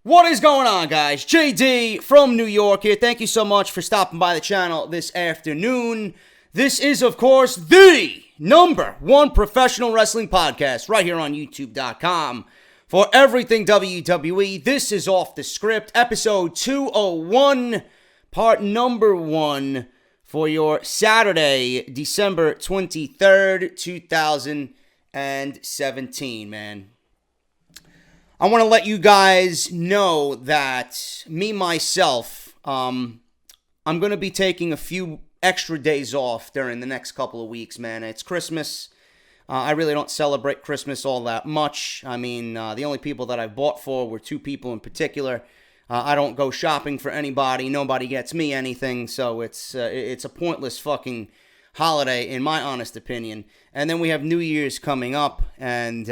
What is going on, guys? JD from New York here. Thank you so much for stopping by the channel this afternoon. This is, of course, the #1 professional wrestling podcast right here on YouTube.com for everything WWE. This is Off the Script, episode 201, part number 1 for your Saturday, December 23rd, 2017, man. I want to let you guys know that me, myself, I'm going to be taking a few extra days off during the next couple of weeks, man. It's Christmas. I really don't celebrate Christmas all that much. I mean, the only people that I bought for were 2 people in particular. I don't go shopping for anybody. Nobody gets me anything, so it's a pointless fucking holiday, in my honest opinion. And then we have New Year's coming up, and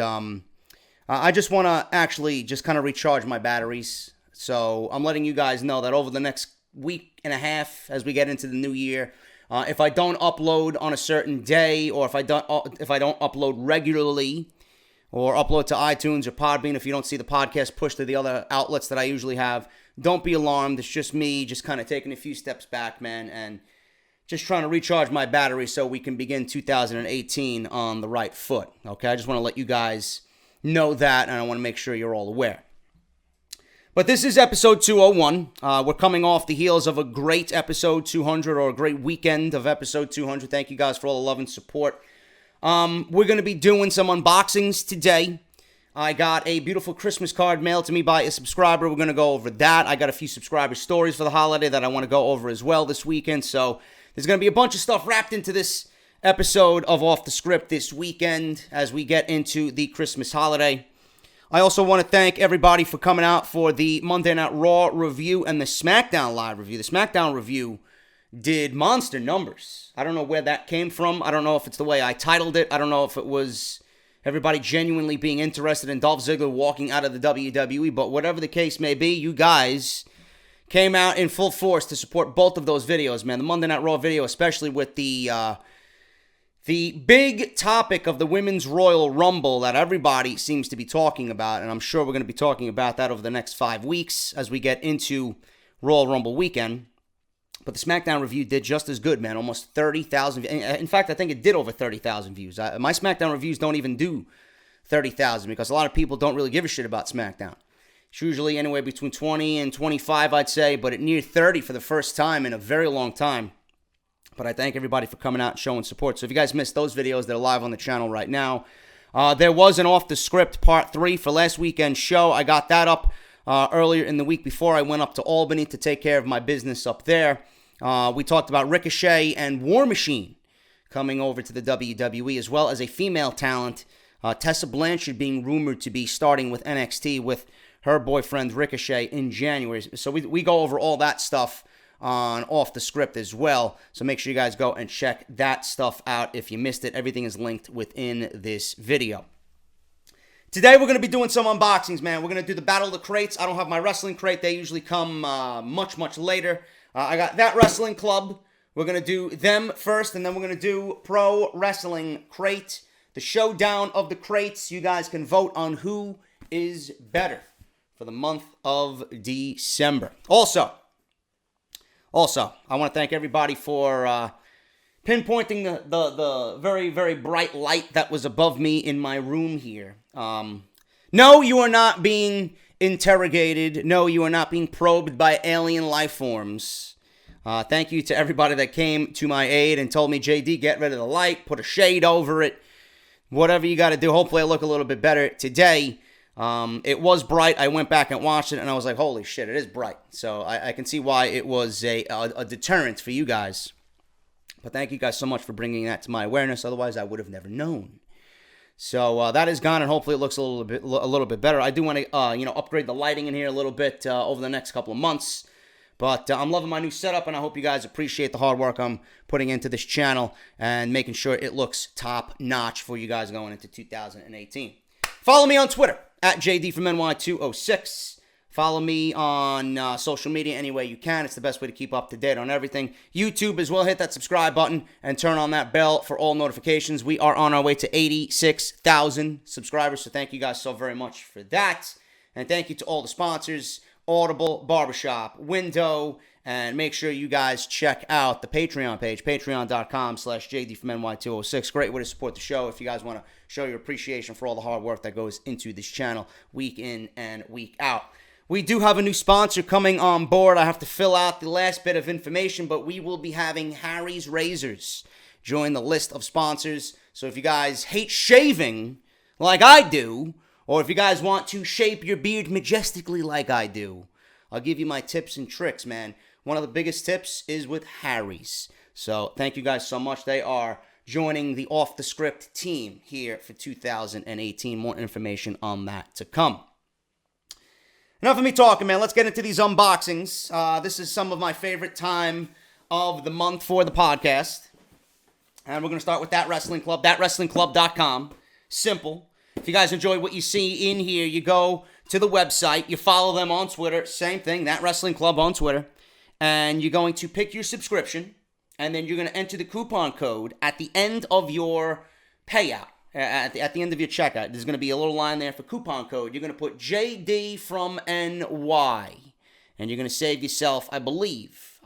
I just want to actually just kind of recharge my batteries. So I'm letting you guys know that over the next week and a half, as we get into the new year, if I don't upload on a certain day, or if I don't upload regularly, or upload to iTunes or Podbean, if you don't see the podcast pushed to the other outlets that I usually have, don't be alarmed. It's just me just kind of taking a few steps back, man, and just trying to recharge my battery so we can begin 2018 on the right foot. Okay, I just want to let you guys know that, and I want to make sure you're all aware. But this is episode 201. We're coming off the heels of a great episode 200, or a great weekend of episode 200. Thank you guys for all the love and support. We're going to be doing some unboxings today. I got a beautiful Christmas card mailed to me by a subscriber. We're going to go over that. I got a few subscriber stories for the holiday that I want to go over as well this weekend. So there's going to be a bunch of stuff wrapped into this episode of Off the Script this weekend as we get into the Christmas holiday. I also want to thank everybody for coming out for the Monday Night Raw review and the SmackDown live review. The SmackDown review did monster numbers. I don't know where that came from. I don't know if it's the way I titled it. I don't know if it was everybody genuinely being interested in Dolph Ziggler walking out of the WWE, but whatever the case may be, you guys came out in full force to support both of those videos, man. The Monday Night Raw video, especially with the big topic of the Women's Royal Rumble that everybody seems to be talking about, and I'm sure we're going to be talking about that over the next 5 weeks as we get into Royal Rumble weekend. But the SmackDown review did just as good, man. Almost 30,000. In fact, I think it did over 30,000 views. My SmackDown reviews don't even do 30,000 because a lot of people don't really give a shit about SmackDown. It's usually anywhere between 20 and 25, I'd say, but it neared 30 for the first time in a very long time. But I thank everybody for coming out and showing support. So if you guys missed those videos, they're live on the channel right now. There was an Off the Script Part 3 for last weekend's show. I got that up earlier in the week before I went up to Albany to take care of my business up there. We talked about Ricochet and War Machine coming over to the WWE, as well as a female talent, Tessa Blanchard, being rumored to be starting with NXT with her boyfriend Ricochet in January. So we go over all that stuff on Off the Script as well. So make sure you guys go and check that stuff out if you missed it. Everything is linked within this video. Today we're going to be doing some unboxings, man. We're going to do the Battle of the Crates. I don't have my wrestling crate. They usually come much later. I got that wrestling club. We're going to do them first, and then we're going to do Pro Wrestling Crate. The showdown of the crates. You guys can vote on who is better for the month of December. Also, I want to thank everybody for pinpointing the very, very bright light that was above me in my room here. No, you are not being interrogated. No, you are not being probed by alien life forms. Thank you to everybody that came to my aid and told me, JD, get rid of the light, put a shade over it, whatever you got to do. Hopefully I look a little bit better today. It was bright. I went back and watched it, and I was like, holy shit, it is bright. So I can see why it was a deterrent for you guys. But thank you guys so much for bringing that to my awareness. Otherwise, I would have never known. So that is gone, and hopefully it looks a little bit better. I do want to upgrade the lighting in here a little bit over the next couple of months. But I'm loving my new setup, and I hope you guys appreciate the hard work I'm putting into this channel and making sure it looks top-notch for you guys going into 2018. Follow me on Twitter, at JDFROMNY206. Follow me on social media any way you can. It's the best way to keep up to date on everything. YouTube as well. Hit that subscribe button and turn on that bell for all notifications. We are on our way to 86,000 subscribers, so thank you guys so very much for that. And thank you to all the sponsors, Audible, Barbershop, Window, and make sure you guys check out the Patreon page, patreon.com/JDFROMNY206. Great way to support the show if you guys want to show your appreciation for all the hard work that goes into this channel week in and week out. We do have a new sponsor coming on board. I have to fill out the last bit of information, but we will be having Harry's Razors join the list of sponsors. So if you guys hate shaving like I do, or if you guys want to shape your beard majestically like I do, I'll give you my tips and tricks, man. One of the biggest tips is with Harry's. So thank you guys so much. They are joining the Off the Script team here for 2018. More information on that to come. Enough of me talking, man. Let's get into these unboxings. This is some of my favorite time of the month for the podcast. And we're going to start with That Wrestling Club, thatwrestlingclub.com. Simple. If you guys enjoy what you see in here, you go to the website, you follow them on Twitter, same thing, That Wrestling Club on Twitter, and you're going to pick your subscription, and then you're going to enter the coupon code at the end of your payout. At the end of your checkout, there's going to be a little line there for coupon code. You're going to put JD from NY, and you're going to save yourself, I believe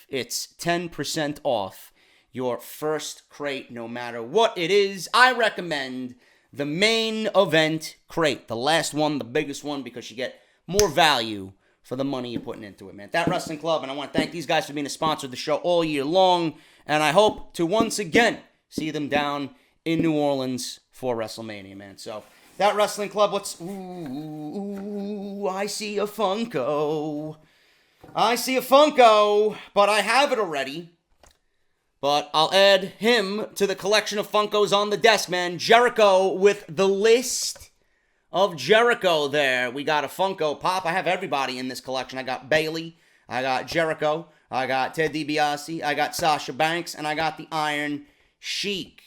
it's 10% off your first crate, no matter what it is. I recommend the main event crate, the last one, the biggest one, because you get more value for the money you're putting into it, man. That Wrestling Club, and I want to thank these guys for being a sponsor of the show all year long, and I hope to once again see them down in New Orleans for WrestleMania, man. So, That Wrestling Club, ooh, I see a Funko. But I have it already. But I'll add him to the collection of Funkos on the desk, man. Jericho with the list of Jericho there. We got a Funko Pop. I have everybody in this collection. I got Bayley. I got Jericho. I got Ted DiBiase. I got Sasha Banks. And I got the Iron Sheik.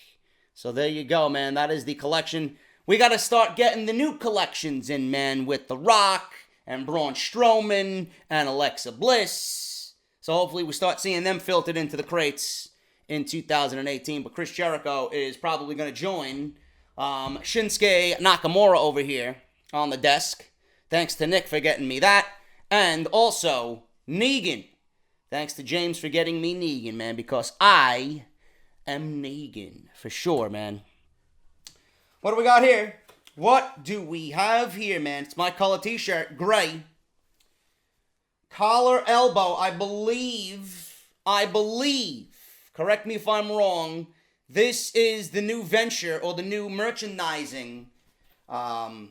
So there you go, man. That is the collection. We got to start getting the new collections in, man, with The Rock and Braun Strowman and Alexa Bliss. So hopefully we start seeing them filtered into the crates in 2018. But Chris Jericho is probably going to join Shinsuke Nakamura over here on the desk. Thanks to Nick for getting me that. And also Negan. Thanks to James for getting me Negan, man, because I am Negan for sure, man. What do we got here? What do we have here, man? It's my color t-shirt, gray. Collar elbow, I believe, correct me if I'm wrong, this is the new venture or the new merchandising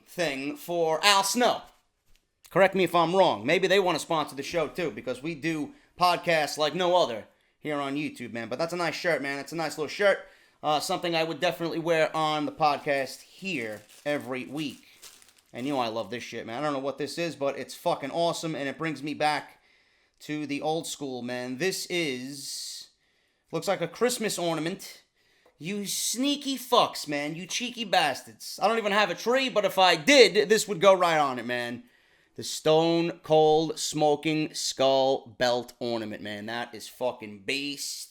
thing for Al Snow. Correct me if I'm wrong. Maybe they want to sponsor the show too, because we do podcasts like no other here on YouTube, man. But that's a nice shirt, man. It's a nice little shirt. Something I would definitely wear on the podcast here every week. And you know I love this shit, man. I don't know what this is, but it's fucking awesome. And it brings me back to the old school, man. This looks like a Christmas ornament. You sneaky fucks, man. You cheeky bastards. I don't even have a tree, but if I did, this would go right on it, man. The Stone Cold Smoking Skull Belt Ornament, man. That is fucking beast.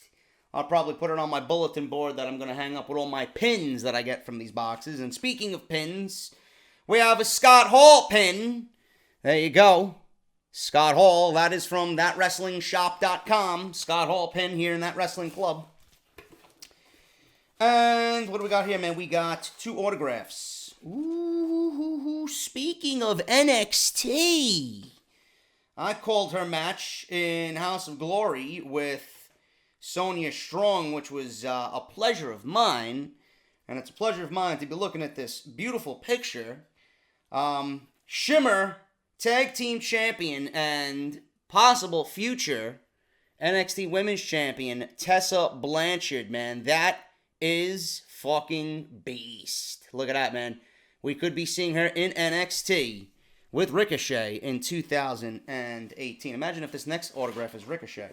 I'll probably put it on my bulletin board that I'm going to hang up with all my pins that I get from these boxes. And speaking of pins, we have a Scott Hall pin. There you go. Scott Hall. That is from thatwrestlingshop.com. Scott Hall pin here in That Wrestling Club. And what do we got here, man? We got 2 autographs. Ooh, speaking of NXT, I called her match in House of Glory with Sonya Strong, which was a pleasure of mine. And it's a pleasure of mine to be looking at this beautiful picture. Shimmer, Tag Team Champion, and possible future NXT Women's Champion, Tessa Blanchard, man. That is fucking beast. Look at that, man. We could be seeing her in NXT with Ricochet in 2018. Imagine if this next autograph is Ricochet.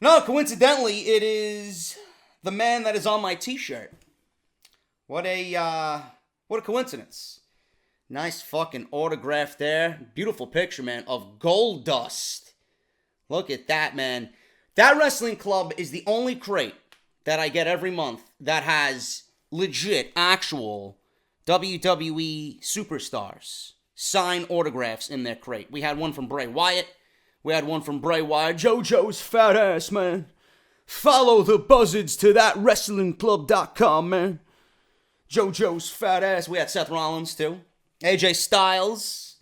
No, coincidentally, it is the man that is on my t-shirt. What a coincidence. Nice fucking autograph there. Beautiful picture, man, of Gold Dust. Look at that, man. That Wrestling Club is the only crate that I get every month that has legit, actual WWE superstars sign autographs in their crate. We had one from Bray Wyatt. We had one from Bray Wyatt. JoJo's fat ass, man. Follow the buzzards to that wrestlingclub.com, man. JoJo's fat ass. We had Seth Rollins, too. AJ Styles.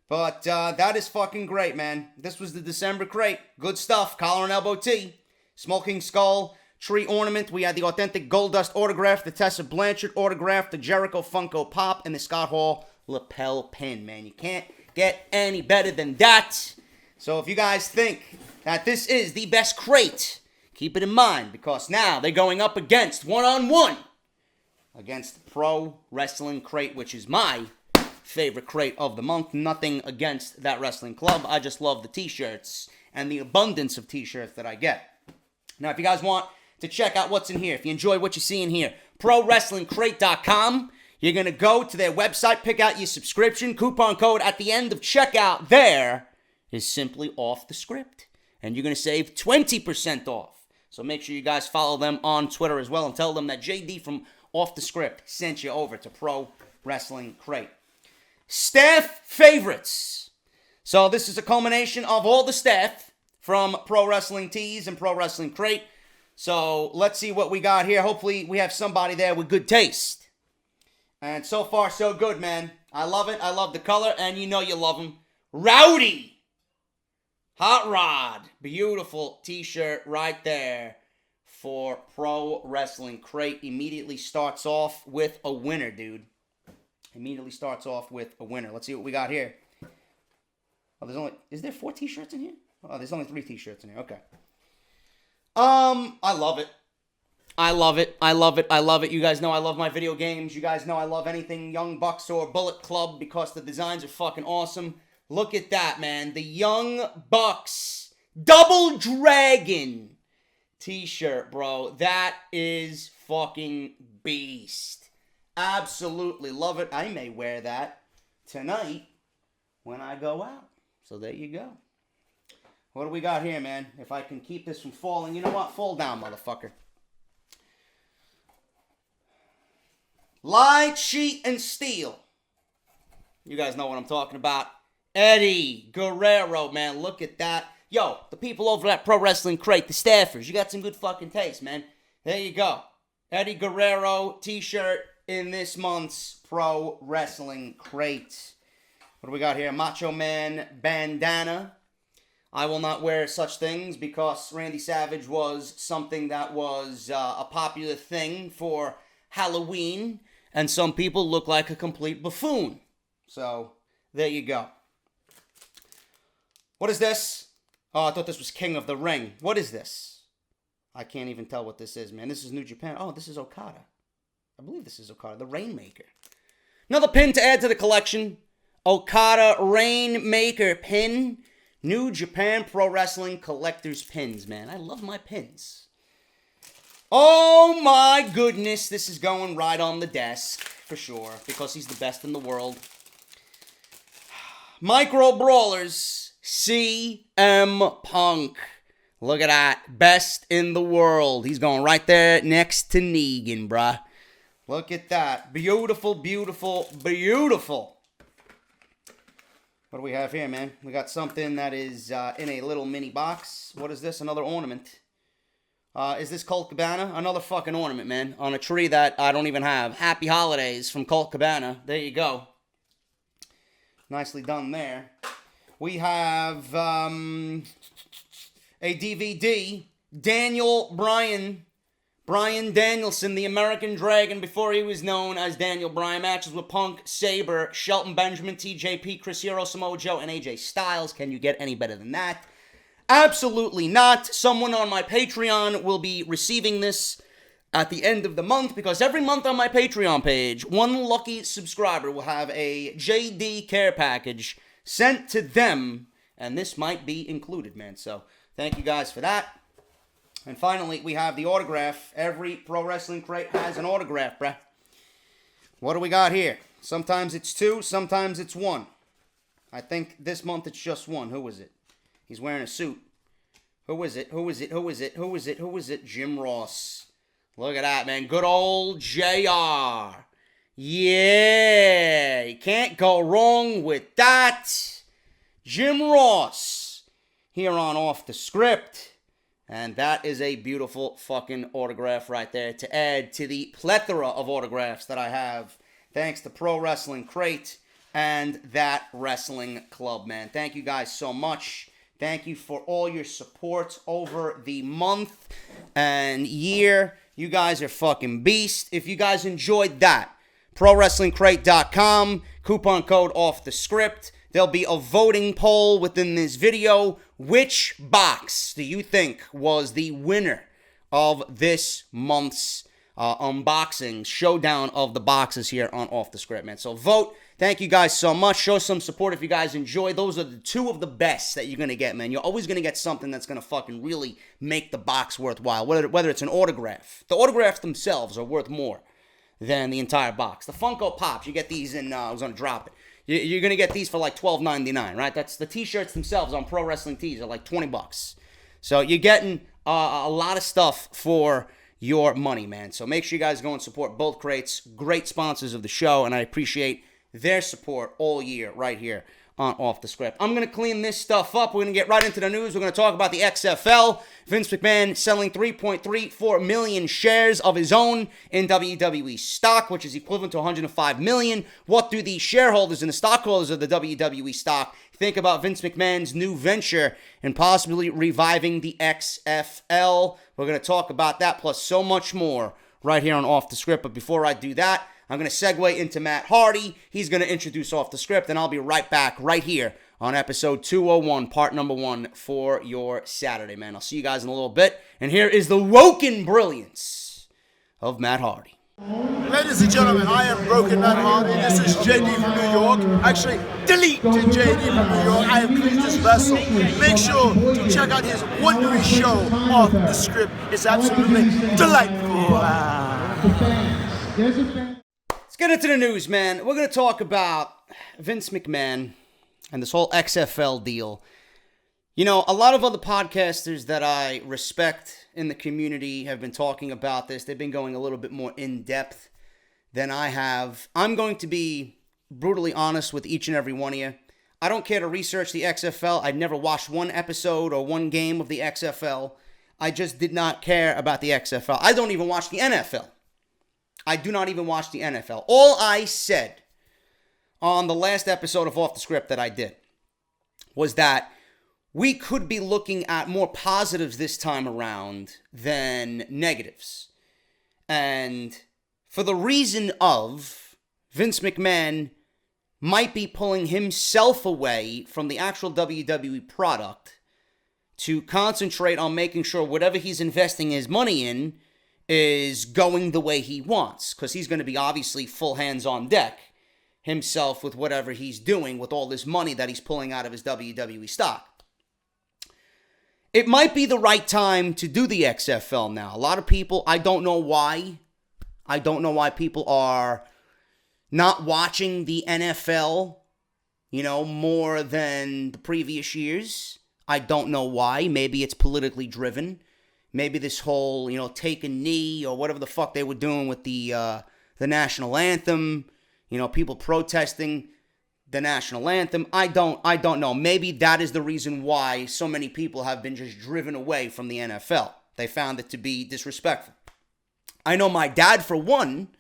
But that is fucking great, man. This was the December crate. Good stuff. Collar and elbow tee. Smoking skull. Tree ornament. We had the authentic Goldust autograph. The Tessa Blanchard autograph. The Jericho Funko Pop. And the Scott Hall lapel pin, man. You can't get any better than that. So if you guys think that this is the best crate, keep it in mind, because now they're going up against one-on-one against Pro Wrestling Crate, which is my favorite crate of the month. Nothing against that wrestling club. I just love the t-shirts and the abundance of t-shirts that I get. Now, if you guys want to check out what's in here, if you enjoy what you see in here, ProWrestlingCrate.com. You're going to go to their website, pick out your subscription. Coupon code at the end of checkout there is simply off the script. And you're going to save 20% off. So make sure you guys follow them on Twitter as well and tell them that JD from Off the Script sent you over to Pro Wrestling Crate. Staff favorites. So this is a culmination of all the staff from Pro Wrestling Tees and Pro Wrestling Crate. So let's see what we got here. Hopefully we have somebody there with good taste. And so far so good, man. I love it. I love the color. And you know you love them. Rowdy. Hot Rod. Beautiful t-shirt right there for Pro Wrestling Crate. Immediately starts off with a winner, dude. Immediately starts off with a winner. Let's see what we got here. Oh, is there 4 t-shirts in here? Oh, there's only 3 t-shirts in here. Okay. I love it. I love it. I love it. I love it. You guys know I love my video games. You guys know I love anything Young Bucks or Bullet Club because the designs are fucking awesome. Look at that, man. The Young Bucks Double Dragon t-shirt, bro. That is fucking beast. Absolutely love it. I may wear that tonight when I go out. So there you go. What do we got here, man? If I can keep this from falling. You know what? Fall down, motherfucker. Light, Sheet, and Steel. You guys know what I'm talking about. Eddie Guerrero, man. Look at that. Yo, the people over at Pro Wrestling Crate, the staffers, you got some good fucking taste, man. There you go. Eddie Guerrero t-shirt in this month's Pro Wrestling Crate. What do we got here? Macho Man bandana. I will not wear such things because Randy Savage was something that was a popular thing for Halloween. And some people look like a complete buffoon. So, there you go. What is this? Oh, I thought this was King of the Ring. What is this? I can't even tell what this is, man. This is New Japan. Oh, this is Okada. I believe this is Okada, the Rainmaker. Another pin to add to the collection. Okada Rainmaker pin. New Japan Pro Wrestling Collector's Pins, man. I love my pins. Oh my goodness, this is going right on the desk, for sure, because he's the best in the world. Micro Brawlers, CM Punk. Look at that, best in the world. He's going right there next to Negan, bruh. Look at that, beautiful, beautiful, beautiful. What do we have here, man? We got something that is in a little mini box. What is this? Another ornament. Is this Colt Cabana? Another fucking ornament, man. On a tree that I don't even have. Happy Holidays from Colt Cabana. There you go. Nicely done there. We have a DVD. Brian Danielson, the American Dragon, before he was known as Daniel Bryan. Matches with Punk, Sabre, Shelton Benjamin, TJP, Chris Hero, Samoa Joe, and AJ Styles. Can you get any better than that? Absolutely not. Someone on my Patreon will be receiving this at the end of the month, because every month on my Patreon page, one lucky subscriber will have a JD care package sent to them, and this might be included, man. So thank you guys for that. And finally, we have the autograph. Every Pro Wrestling Crate has an autograph, bruh. What do we got here? Sometimes it's 2, sometimes it's 1. I think this month it's just 1. Who is it? He's wearing a suit. Who is it? Who is it? Who is it? Who is it? Who is it? Jim Ross. Look at that, man. Good old JR. Yeah, you can't go wrong with that. Jim Ross here on Off the Script. And that is a beautiful fucking autograph right there to add to the plethora of autographs that I have. Thanks to Pro Wrestling Crate and That Wrestling Club, man. Thank you guys so much. Thank you for all your support over the month and year. You guys are fucking beasts. If you guys enjoyed that, ProWrestlingCrate.com, coupon code Off the Script. There'll be a voting poll within this video. Which box do you think was the winner of this month's unboxing showdown of the boxes here on Off the Script, man? So vote. Thank you guys so much. Show some support if you guys enjoy. Those are the two of the best that you're going to get, man. You're always going to get something that's going to fucking really make the box worthwhile, whether it's an autograph. The autographs themselves are worth more than the entire box. The Funko Pops, you get these in, I was going to drop it. You're going to get these for like $12.99, right? That's the t-shirts themselves on Pro Wrestling Tees are like $20. So you're getting a lot of stuff for your money, man. So make sure you guys go and support both crates. Great sponsors of the show, and I appreciate their support all year right here on Off the Script. I'm going to clean this stuff up. We're going to get right into the news. We're going to talk about the XFL. Vince McMahon selling 3.34 million shares of his own in WWE stock, which is equivalent to $105 million. What do the shareholders and the stockholders of the WWE stock think about Vince McMahon's new venture and possibly reviving the XFL? We're going to talk about that plus so much more right here on Off the Script. But before I do that, I'm going to segue into Matt Hardy. He's going to introduce Off the Script, and I'll be right back right here on episode 201, part number 1 for your Saturday, man. I'll see you guys in a little bit. And here is the woken brilliance of Matt Hardy. Ladies and gentlemen, I am Broken Matt Hardy. This is JD from New York. Actually, delete to JD from New York. I have cleaned this vessel. Make sure to check out his wonderful show, Off the Script. It's absolutely delightful. Let's get into the news, man. We're going to talk about Vince McMahon and this whole XFL deal. You know, a lot of other podcasters that I respect in the community have been talking about this. They've been going a little bit more in-depth than I have. I'm going to be brutally honest with each and every one of you. I don't care to research the XFL. I'd never watched one episode or one game of the XFL. I just did not care about the XFL. I don't even watch the NFL. I do not even watch the NFL. All I said on the last episode of Off the Script that I did was that we could be looking at more positives this time around than negatives. And for the reason of Vince McMahon might be pulling himself away from the actual WWE product to concentrate on making sure whatever he's investing his money in is going the way he wants, because he's going to be obviously full hands on deck himself with whatever he's doing with all this money that he's pulling out of his WWE stock. It might be the right time to do the XFL now. A lot of people, I don't know why people are not watching the NFL, more than the previous years. I don't know why. Maybe it's politically driven. Maybe this whole, take a knee or whatever the fuck they were doing with the national anthem, people protesting the national anthem. I don't know. Maybe that is the reason why so many people have been just driven away from the NFL. They found it to be disrespectful. I know my dad, for one,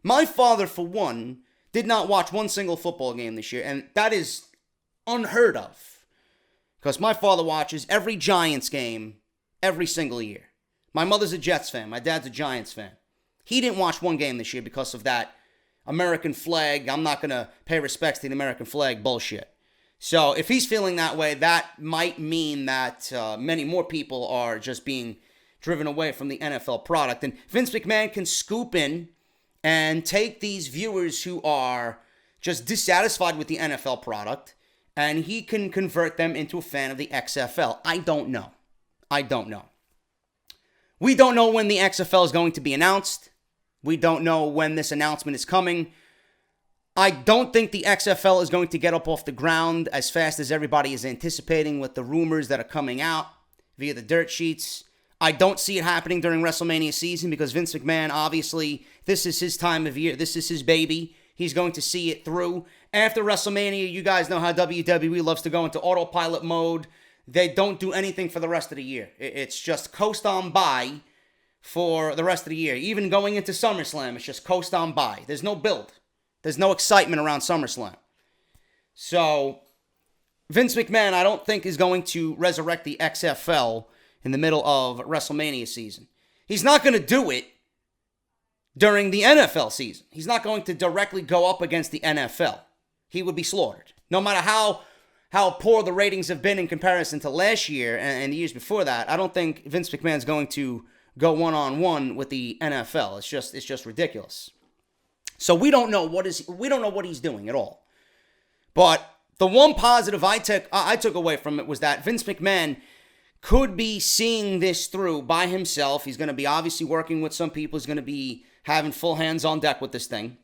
my father, for one, did not watch one single football game this year, and that is unheard of. Because my father watches every Giants game every single year. My mother's a Jets fan. My dad's a Giants fan. He didn't watch one game this year because of that American flag. I'm not going to pay respects to the American flag bullshit. So if he's feeling that way, that might mean that many more people are just being driven away from the NFL product. And Vince McMahon can scoop in and take these viewers who are just dissatisfied with the NFL product, and he can convert them into a fan of the XFL. I don't know. We don't know when the XFL is going to be announced. We don't know when this announcement is coming. I don't think the XFL is going to get up off the ground as fast as everybody is anticipating with the rumors that are coming out via the dirt sheets. I don't see it happening during WrestleMania season because Vince McMahon, obviously, this is his time of year. This is his baby. He's going to see it through. After WrestleMania, you guys know how WWE loves to go into autopilot mode. They don't do anything for the rest of the year. It's just coast on by for the rest of the year. Even going into SummerSlam, it's just coast on by. There's no build. There's no excitement around SummerSlam. So, Vince McMahon, I don't think is going to resurrect the XFL in the middle of WrestleMania season. He's not going to do it during the NFL season. He's not going to directly go up against the NFL. He would be slaughtered. No matter how poor the ratings have been in comparison to last year and the years before that, I don't think Vince McMahon's going to go one-on-one with the NFL. It's just ridiculous. So we don't know what he's doing at all. But the one positive I took away from it was that Vince McMahon could be seeing this through by himself. He's going to be obviously working with some people. He's going to be having full hands on deck with this thing.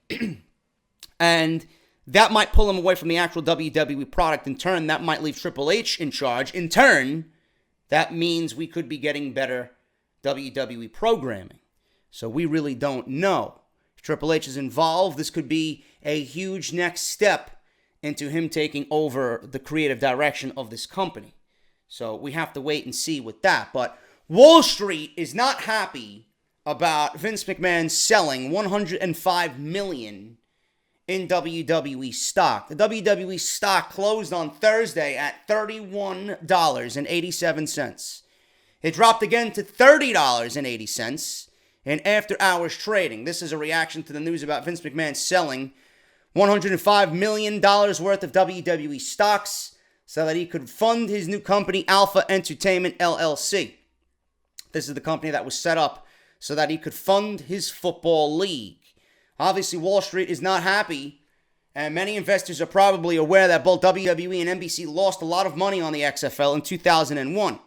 And that might pull him away from the actual WWE product. In turn, that might leave Triple H in charge. In turn, that means we could be getting better WWE programming. So we really don't know. If Triple H is involved, this could be a huge next step into him taking over the creative direction of this company. So we have to wait and see with that. But Wall Street is not happy about Vince McMahon selling $105 million in WWE stock. The WWE stock closed on Thursday at $31.87. It dropped again to $30.80 in after-hours trading. This is a reaction to the news about Vince McMahon selling $105 million worth of WWE stocks so that he could fund his new company, Alpha Entertainment LLC. This is the company that was set up so that he could fund his football league. Obviously, Wall Street is not happy, and many investors are probably aware that both WWE and NBC lost a lot of money on the XFL in 2001.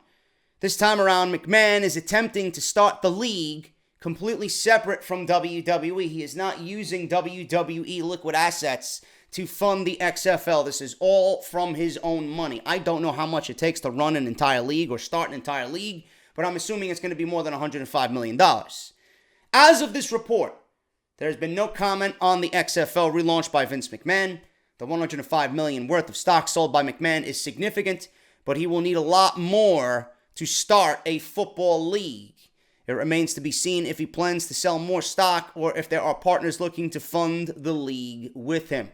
This time around, McMahon is attempting to start the league completely separate from WWE. He is not using WWE liquid assets to fund the XFL. This is all from his own money. I don't know how much it takes to run an entire league or start an entire league, but I'm assuming it's going to be more than $105 million. As of this report, there has been no comment on the XFL relaunch by Vince McMahon. The $105 million worth of stock sold by McMahon is significant, but he will need a lot more to start a football league. It remains to be seen if he plans to sell more stock or if there are partners looking to fund the league with him.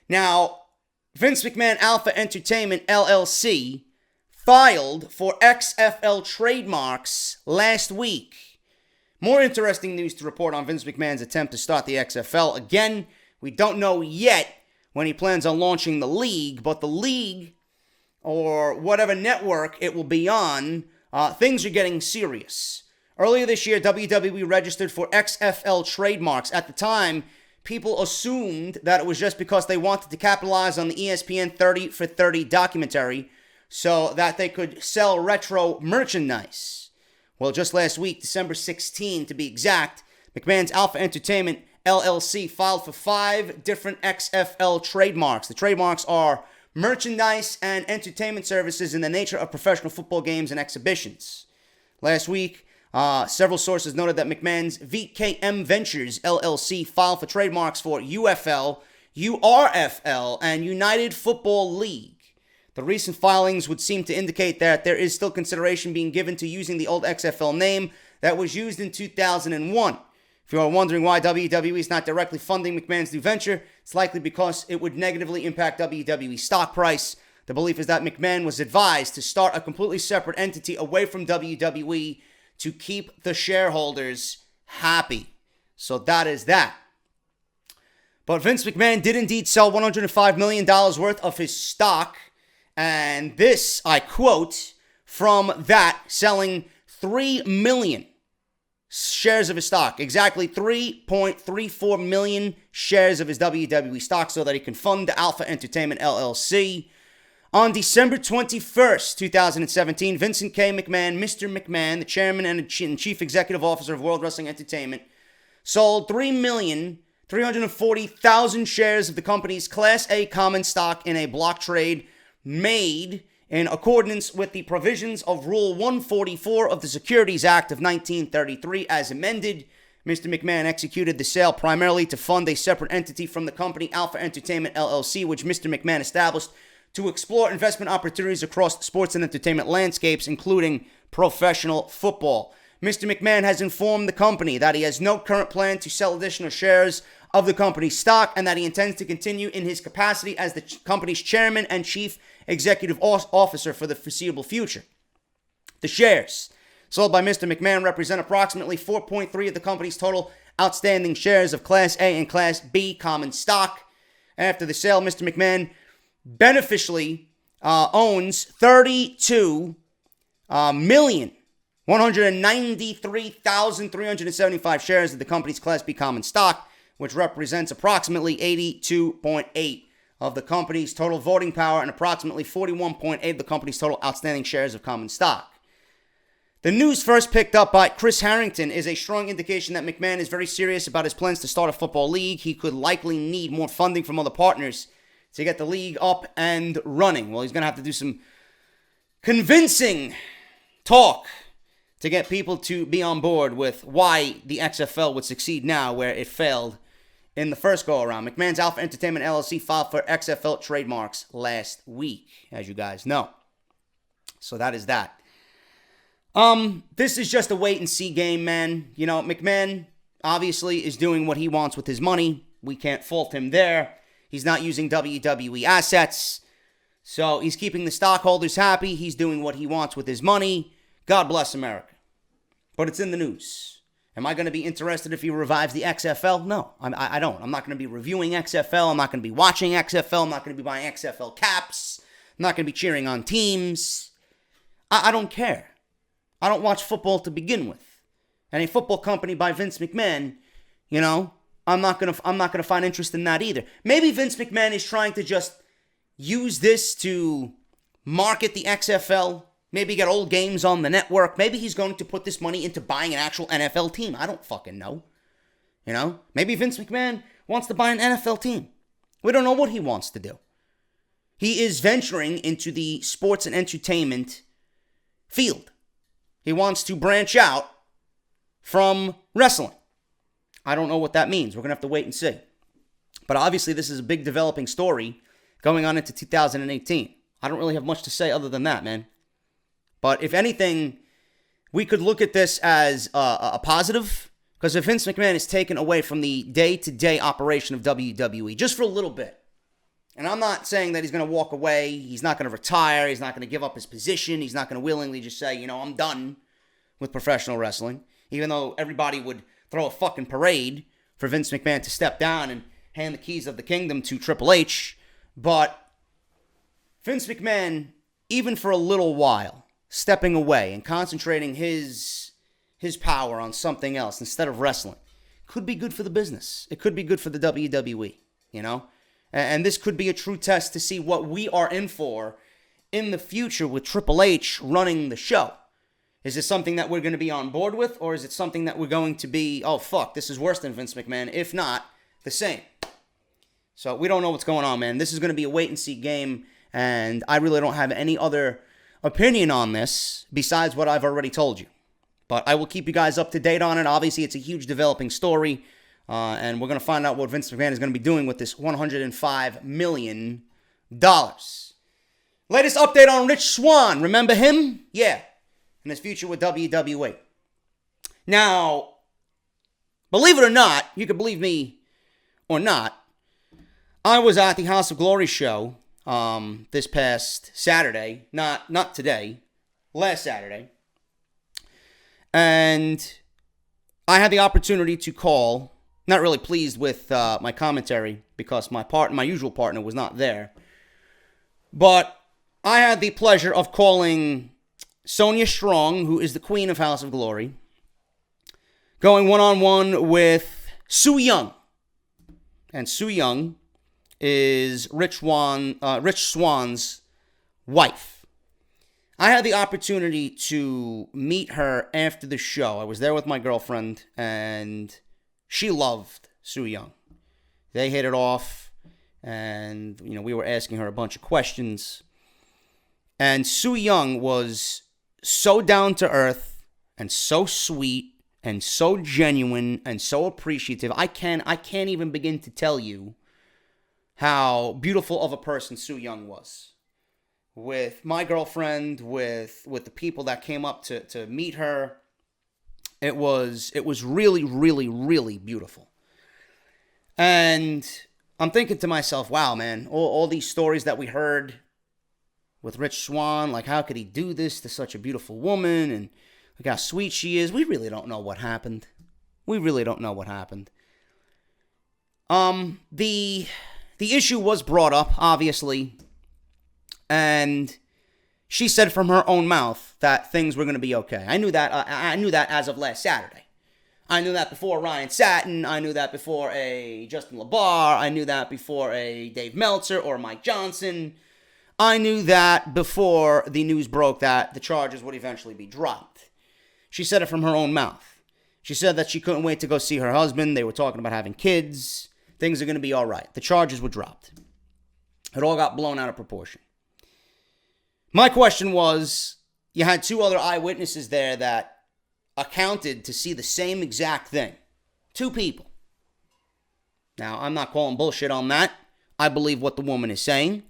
Now, Vince McMahon Alpha Entertainment LLC filed for XFL trademarks last week. More interesting news to report on Vince McMahon's attempt to start the XFL. Again, we don't know yet when he plans on launching the league, but the league, or whatever network it will be on, things are getting serious. Earlier this year, WWE registered for XFL trademarks. At the time, people assumed that it was just because they wanted to capitalize on the ESPN 30 for 30 documentary so that they could sell retro merchandise. Well, just last week, December 16 to be exact, McMahon's Alpha Entertainment LLC filed for 5 different XFL trademarks. The trademarks are merchandise and entertainment services in the nature of professional football games and exhibitions. Last week, several sources noted that McMahon's VKM Ventures LLC filed for trademarks for UFL, URFL, and United Football League. The recent filings would seem to indicate that there is still consideration being given to using the old XFL name that was used in 2001. If you are wondering why WWE is not directly funding McMahon's new venture, it's likely because it would negatively impact WWE's stock price. The belief is that McMahon was advised to start a completely separate entity away from WWE to keep the shareholders happy. So that is that. But Vince McMahon did indeed sell $105 million worth of his stock. And this, I quote, from that, selling 3 million shares of his stock. Exactly 3.34 million shares of his WWE stock so that he can fund the Alpha Entertainment LLC. On December 21st, 2017, Vincent K. McMahon, Mr. McMahon, the chairman and chief executive officer of World Wrestling Entertainment, sold 3,340,000 shares of the company's Class A common stock in a block trade made In accordance with the provisions of Rule 144 of the Securities Act of 1933 as amended, Mr. McMahon executed the sale primarily to fund a separate entity from the company, Alpha Entertainment LLC, which Mr. McMahon established to explore investment opportunities across the sports and entertainment landscapes, including professional football. Mr. McMahon has informed the company that he has no current plan to sell additional shares of the company's stock and that he intends to continue in his capacity as the company's chairman and chief executive officer for the foreseeable future. The shares sold by Mr. McMahon represent approximately 4.3% of the company's total outstanding shares of Class A and Class B common stock. After the sale, Mr. McMahon beneficially owns 32,193,375 shares of the company's Class B common stock, which represents approximately 82.8% of the company's total voting power and approximately 41.8% of the company's total outstanding shares of common stock. The news first picked up by Chris Harrington is a strong indication that McMahon is very serious about his plans to start a football league. He could likely need more funding from other partners to get the league up and running. Well, he's going to have to do some convincing talk to get people to be on board with why the XFL would succeed now where it failed in the first go-around. McMahon's Alpha Entertainment LLC filed for XFL trademarks last week, as you guys know. So that is that. This is just a wait-and-see game, man. You know, McMahon obviously is doing what he wants with his money. We can't fault him there. He's not using WWE assets. So he's keeping the stockholders happy. He's doing what he wants with his money. God bless America. But it's in the news. Am I going to be interested if he revives the XFL? No, I don't. I'm not going to be reviewing XFL. I'm not going to be watching XFL. I'm not going to be buying XFL caps. I'm not going to be cheering on teams. I don't care. I don't watch football to begin with. And a football company by Vince McMahon, you know, I'm not going to find interest in that either. Maybe Vince McMahon is trying to just use this to market the XFL. Maybe get old games on the network. Maybe he's going to put this money into buying an actual NFL team. I don't fucking know. You know? Maybe Vince McMahon wants to buy an NFL team. We don't know what he wants to do. He is venturing into the sports and entertainment field. He wants to branch out from wrestling. I don't know what that means. We're going to have to wait and see. But obviously, this is a big developing story going on into 2018. I don't really have much to say other than that, man. But if anything, we could look at this as a positive, because if Vince McMahon is taken away from the day-to-day operation of WWE just for a little bit, and I'm not saying that he's going to walk away, he's not going to retire, he's not going to give up his position, he's not going to willingly just say, you know, I'm done with professional wrestling, even though everybody would throw a fucking parade for Vince McMahon to step down and hand the keys of the kingdom to Triple H. But Vince McMahon, even for a little while, stepping away and concentrating his power on something else instead of wrestling could be good for the business. It could be good for the WWE, you know? And this could be a true test to see what we are in for in the future with Triple H running the show. Is it something that we're going to be on board with, or is it something that we're going to be, oh, fuck, this is worse than Vince McMahon, if not the same? So we don't know what's going on, man. This is going to be a wait-and-see game, and I really don't have any other opinion on this besides what I've already told you. But I will keep you guys up to date on it. Obviously, it's a huge developing story, and we're going to find out what Vince McMahon is going to be doing with this $105 million. Latest update on Rich Swann. Remember him? Yeah. And his future with WWE. Now, believe it or not, you can believe me or not, I was at the House of Glory show this past Saturday, not today, last Saturday, and I had the opportunity to call. Not really pleased with my commentary because my usual partner was not there, but I had the pleasure of calling Sonya Strong, who is the Queen of House of Glory, going one-on-one with Su Yung, and Su Yung is Rich Swann's wife. I had the opportunity to meet her after the show. I was there with my girlfriend, and she loved Su Yung. They hit it off, and we were asking her a bunch of questions. And Su Yung was so down to earth and so sweet and so genuine and so appreciative. I can't even begin to tell you how beautiful of a person Su Yung was. With my girlfriend, with the people that came up to meet her, it was really, really, really beautiful. And I'm thinking to myself, wow, man, all these stories that we heard with Rich Swann, like how could he do this to such a beautiful woman, and look how sweet she is. We really don't know what happened. The issue was brought up, obviously, and she said from her own mouth that things were going to be okay. I knew that as of last Saturday. I knew that before Ryan Satin. I knew that before a Justin LaBar. I knew that before a Dave Meltzer or Mike Johnson. I knew that before the news broke that the charges would eventually be dropped. She said it from her own mouth. She said that she couldn't wait to go see her husband. They were talking about having kids. Things are going to be all right. The charges were dropped. It all got blown out of proportion. My question was, you had two other eyewitnesses there that accounted to see the same exact thing. Two people. Now, I'm not calling bullshit on that. I believe what the woman is saying.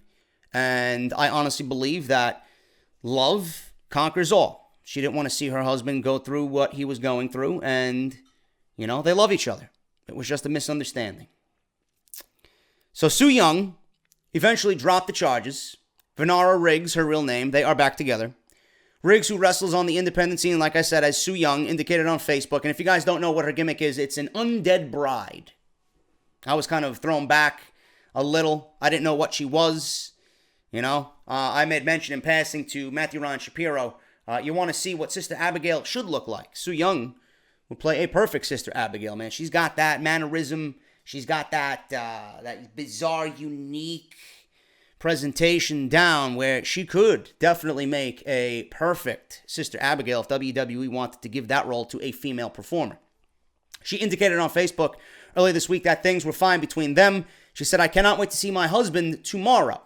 And I honestly believe that love conquers all. She didn't want to see her husband go through what he was going through. And, they love each other. It was just a misunderstanding. So Su Yung eventually dropped the charges. Venara Riggs, her real name, they are back together. Riggs, who wrestles on the independent scene, like I said, as Su Yung, indicated on Facebook. And if you guys don't know what her gimmick is, it's an undead bride. I was kind of thrown back a little. I didn't know what she was. I made mention in passing to Matthew Ron Shapiro. You want to see what Sister Abigail should look like. Su Yung would play a perfect Sister Abigail, man. She's got that mannerism. She's got that bizarre, unique presentation down where she could definitely make a perfect Sister Abigail if WWE wanted to give that role to a female performer. She indicated on Facebook earlier this week that things were fine between them. She said, "I cannot wait to see my husband tomorrow.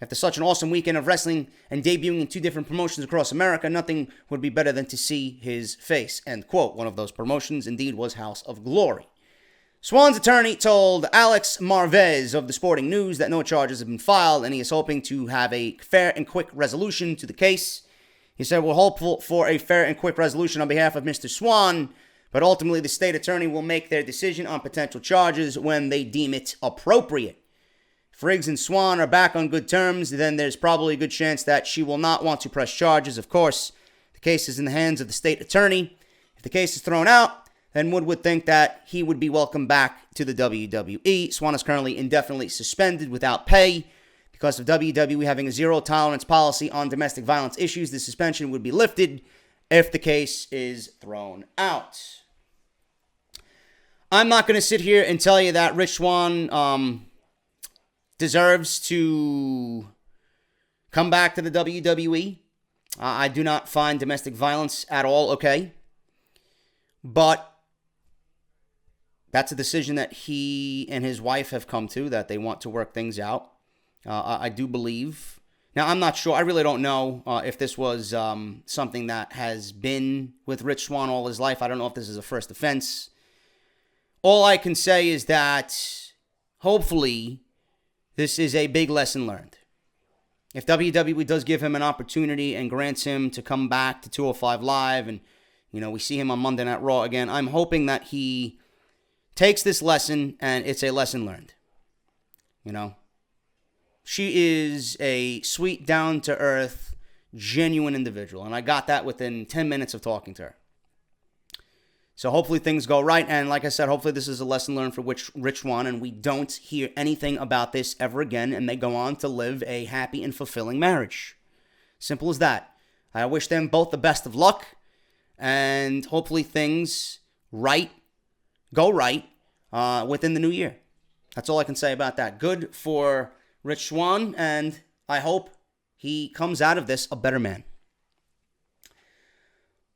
After such an awesome weekend of wrestling and debuting in two different promotions across America, nothing would be better than to see his face." End quote. One of those promotions indeed was House of Glory. Swann's attorney told Alex Marvez of the Sporting News that no charges have been filed and he is hoping to have a fair and quick resolution to the case. He said, "We're hopeful for a fair and quick resolution on behalf of Mr. Swann, but ultimately the state attorney will make their decision on potential charges when they deem it appropriate. If Riggs and Swann are back on good terms, then there's probably a good chance that she will not want to press charges. Of course, the case is in the hands of the state attorney. If the case is thrown out, then Wood would think that he would be welcomed back to the WWE. Swann is currently indefinitely suspended without pay. Because of WWE having a zero-tolerance policy on domestic violence issues, the suspension would be lifted if the case is thrown out." I'm not going to sit here and tell you that Rich Swann deserves to come back to the WWE. I do not find domestic violence at all okay. But that's a decision that he and his wife have come to, that they want to work things out. I do believe. Now, I'm not sure. I really don't know if this was something that has been with Rich Swann all his life. I don't know if this is a first offense. All I can say is that hopefully this is a big lesson learned. If WWE does give him an opportunity and grants him to come back to 205 Live and, we see him on Monday Night Raw again, I'm hoping that he takes this lesson and it's a lesson learned. She is a sweet, down-to-earth, genuine individual, and I got that within 10 minutes of talking to her. So hopefully things go right, and like I said, hopefully this is a lesson learned for Rich Swann, and we don't hear anything about this ever again, and they go on to live a happy and fulfilling marriage. Simple as that. I wish them both the best of luck, and hopefully things go right within the new year. That's all I can say about that. Good for Rich Swann, and I hope he comes out of this a better man.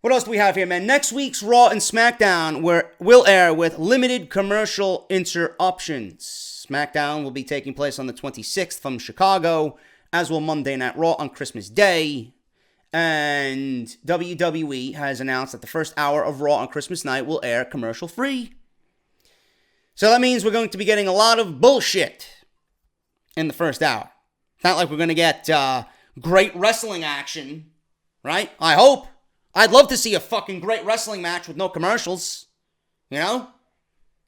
What else do we have here, man? Next week's Raw and SmackDown will air with limited commercial interruptions. SmackDown will be taking place on the 26th from Chicago, as will Monday Night Raw on Christmas Day. And WWE has announced that the first hour of Raw on Christmas night will air commercial-free. So that means we're going to be getting a lot of bullshit in the first hour. It's not like we're going to get great wrestling action, right? I hope. I'd love to see a fucking great wrestling match with no commercials. You know?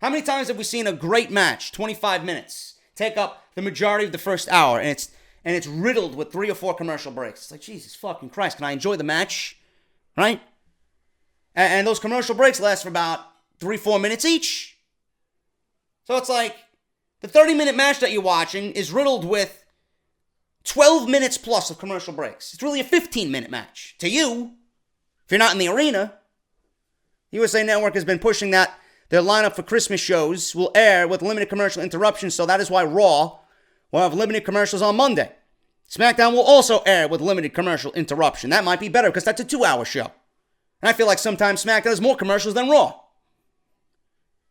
How many times have we seen a great match, 25 minutes, take up the majority of the first hour, and it's riddled with 3 or 4 commercial breaks? It's like, Jesus fucking Christ, can I enjoy the match? Right? And those commercial breaks last for about 3-4 minutes each. So it's like, the 30-minute match that you're watching is riddled with 12 minutes plus of commercial breaks. It's really a 15-minute match. To you, if you're not in the arena, USA Network has been pushing that their lineup for Christmas shows will air with limited commercial interruptions, so that is why Raw will have limited commercials on Monday. SmackDown will also air with limited commercial interruption. That might be better because that's a 2-hour show. And I feel like sometimes SmackDown has more commercials than Raw.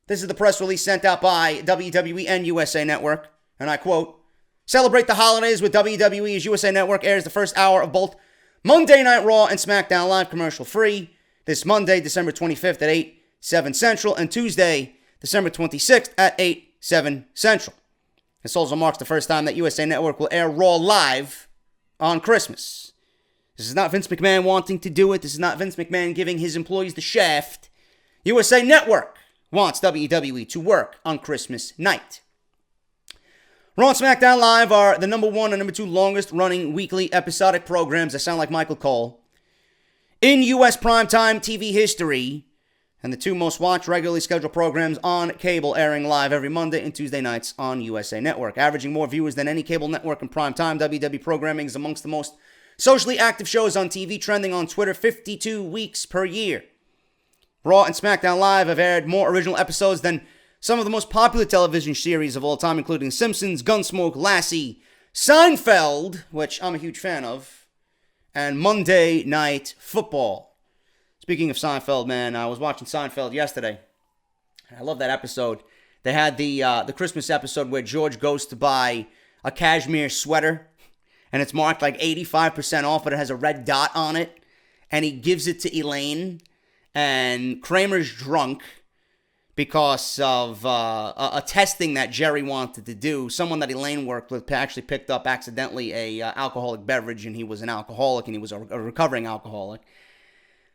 This is the press release sent out by WWE and USA Network, and I quote, "Celebrate the holidays with WWE as USA Network airs the first hour of both Monday Night Raw and SmackDown live commercial-free this Monday, December 25th at 8/7 Central, and Tuesday, December 26th at 8/7 Central. This also marks the first time that USA Network will air Raw live on Christmas. This is not Vince McMahon wanting to do it. This is not Vince McMahon giving his employees the shaft. USA Network wants WWE to work on Christmas night. Raw and SmackDown Live are the number 1 and number 2 longest running weekly episodic programs that sound like Michael Cole in U.S. primetime TV history, and the 2 most watched regularly scheduled programs on cable, airing live every Monday and Tuesday nights on USA Network. Averaging more viewers than any cable network in primetime, WWE programming is amongst the most socially active shows on TV, trending on Twitter 52 weeks per year. Raw and SmackDown Live have aired more original episodes than some of the most popular television series of all time, including Simpsons, Gunsmoke, Lassie, Seinfeld, which I'm a huge fan of, and Monday Night Football. Speaking of Seinfeld, man, I was watching Seinfeld yesterday. I love that episode. They had the Christmas episode where George goes to buy a cashmere sweater, and it's marked like 85% off, but it has a red dot on it, and he gives it to Elaine, and Kramer's drunk because of a testing that Jerry wanted to do. Someone that Elaine worked with actually picked up accidentally a alcoholic beverage, and he was an alcoholic, and he was a recovering alcoholic.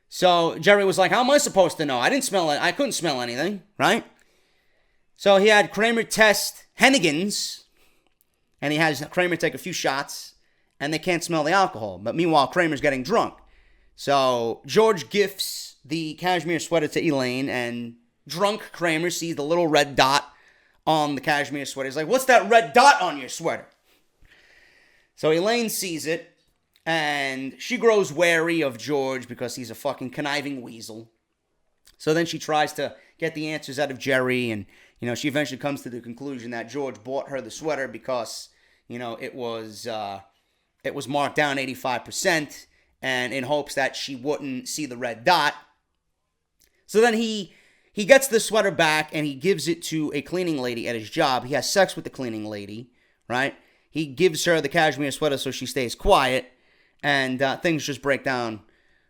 So Jerry was like, how am I supposed to know? I didn't smell it. I couldn't smell anything, right? So he had Kramer test Hennigan's, and he has Kramer take a few shots, and they can't smell the alcohol. But meanwhile, Kramer's getting drunk. So George gifts the cashmere sweater to Elaine, and drunk Kramer sees the little red dot on the cashmere sweater. He's like, what's that red dot on your sweater? So Elaine sees it, and she grows wary of George because he's a fucking conniving weasel. So then she tries to get the answers out of Jerry, and, she eventually comes to the conclusion that George bought her the sweater because, it was marked down 85%, and in hopes that she wouldn't see the red dot. So then he gets the sweater back, and he gives it to a cleaning lady at his job. He has sex with the cleaning lady, right? He gives her the cashmere sweater so she stays quiet, and things just break down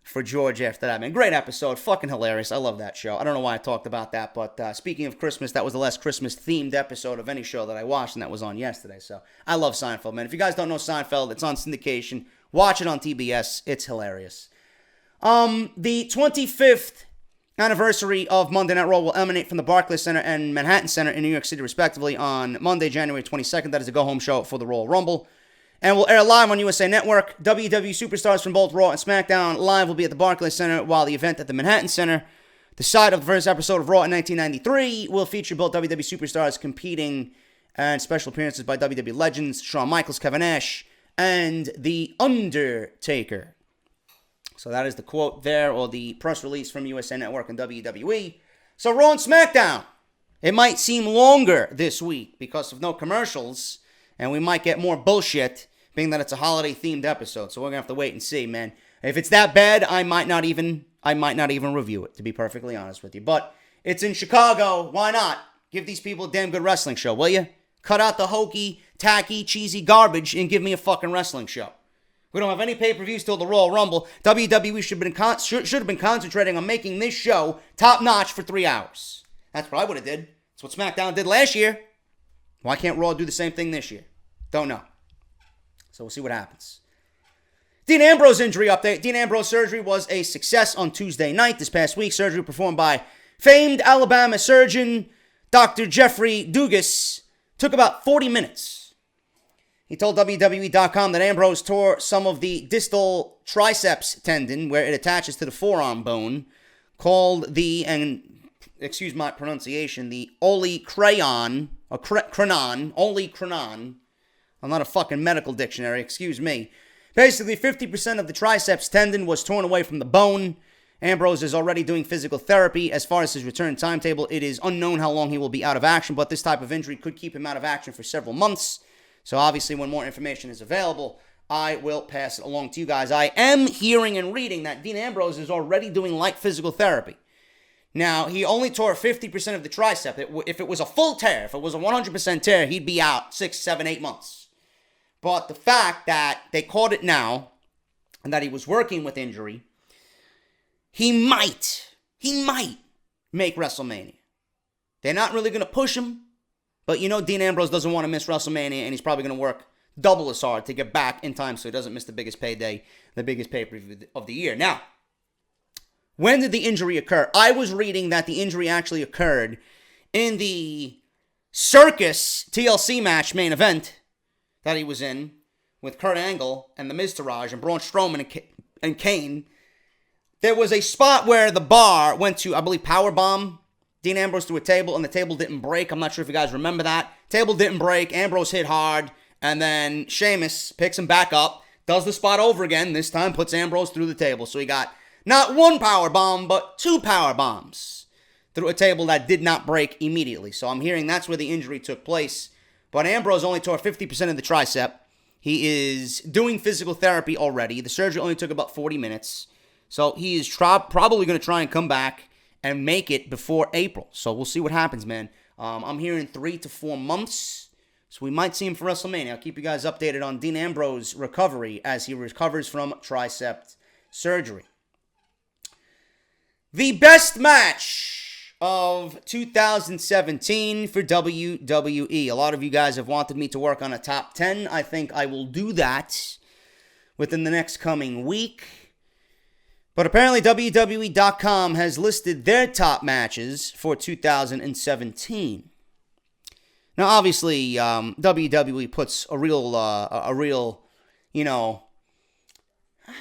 for George after that. Man, great episode, fucking hilarious. I love that show. I don't know why I talked about that, but speaking of Christmas, that was the last Christmas-themed episode of any show that I watched, and that was on yesterday. So I love Seinfeld, man. If you guys don't know Seinfeld, it's on syndication. Watch it on TBS. It's hilarious. The 25th anniversary of Monday Night Raw will emanate from the Barclays Center and Manhattan Center in New York City, respectively, on Monday, January 22nd. That is a go-home show for the Royal Rumble. And will air live on USA Network. WWE superstars from both Raw and SmackDown Live will be at the Barclays Center, while the event at the Manhattan Center, the site of the first episode of Raw in 1993, will feature both WWE superstars competing and special appearances by WWE legends Shawn Michaels, Kevin Nash, and The Undertaker. So that is the quote there, or the press release from USA Network and WWE. So Raw and SmackDown, it might seem longer this week because of no commercials, and we might get more bullshit, being that it's a holiday-themed episode. So we're gonna have to wait and see, man. If it's that bad, I might not even review it, to be perfectly honest with you. But it's in Chicago. Why not? Give these people a damn good wrestling show, will you? Cut out the hokey, tacky, cheesy garbage and give me a fucking wrestling show. We don't have any pay-per-views till the Royal Rumble. WWE should have been concentrating on making this show top-notch for 3 hours. That's what I would have did. That's what SmackDown did last year. Why can't Raw do the same thing this year? Don't know. So we'll see what happens. Dean Ambrose injury update. Dean Ambrose surgery was a success on Tuesday night this past week. Surgery performed by famed Alabama surgeon Dr. Jeffrey Dugas. Took about 40 minutes. He told WWE.com that Ambrose tore some of the distal triceps tendon where it attaches to the forearm bone, called the, and excuse my pronunciation, the olecranon, or olecranon. I'm not a fucking medical dictionary, excuse me. Basically, 50% of the triceps tendon was torn away from the bone. Ambrose is already doing physical therapy. As far as his return timetable, it is unknown how long he will be out of action, but this type of injury could keep him out of action for several months. So obviously, when more information is available, I will pass it along to you guys. I am hearing and reading that Dean Ambrose is already doing light physical therapy. Now, he only tore 50% of the tricep. If it was a full tear, if it was a 100% tear, he'd be out 6, 7, 8 months. But the fact that they caught it now, and that he was working with injury, he might make WrestleMania. They're not really going to push him. But you know Dean Ambrose doesn't want to miss WrestleMania, and he's probably going to work double as hard to get back in time so he doesn't miss the biggest payday, the biggest pay-per-view of the year. Now, when did the injury occur? I was reading that the injury actually occurred in the Circus TLC match main event that he was in with Kurt Angle and the Miztourage and Braun Strowman and Kane. There was a spot where the bar went to, I believe, powerbomb Dean Ambrose through a table, and the table didn't break. I'm not sure if you guys remember that. Table didn't break. Ambrose hit hard, and then Sheamus picks him back up, does the spot over again. This time puts Ambrose through the table. So he got not one power bomb, but 2 power bombs through a table that did not break immediately. So I'm hearing that's where the injury took place. But Ambrose only tore 50% of the tricep. He is doing physical therapy already. The surgery only took about 40 minutes. So he is probably going to try and come back and make it before April. So we'll see what happens, man. I'm hearing 3 to 4 months. So we might see him for WrestleMania. I'll keep you guys updated on Dean Ambrose's recovery as he recovers from tricep surgery. The best match of 2017 for WWE. A lot of you guys have wanted me to work on a top 10. I think I will do that within the next coming week. But apparently WWE.com has listed their top matches for 2017. Now, obviously, WWE puts a real, you know,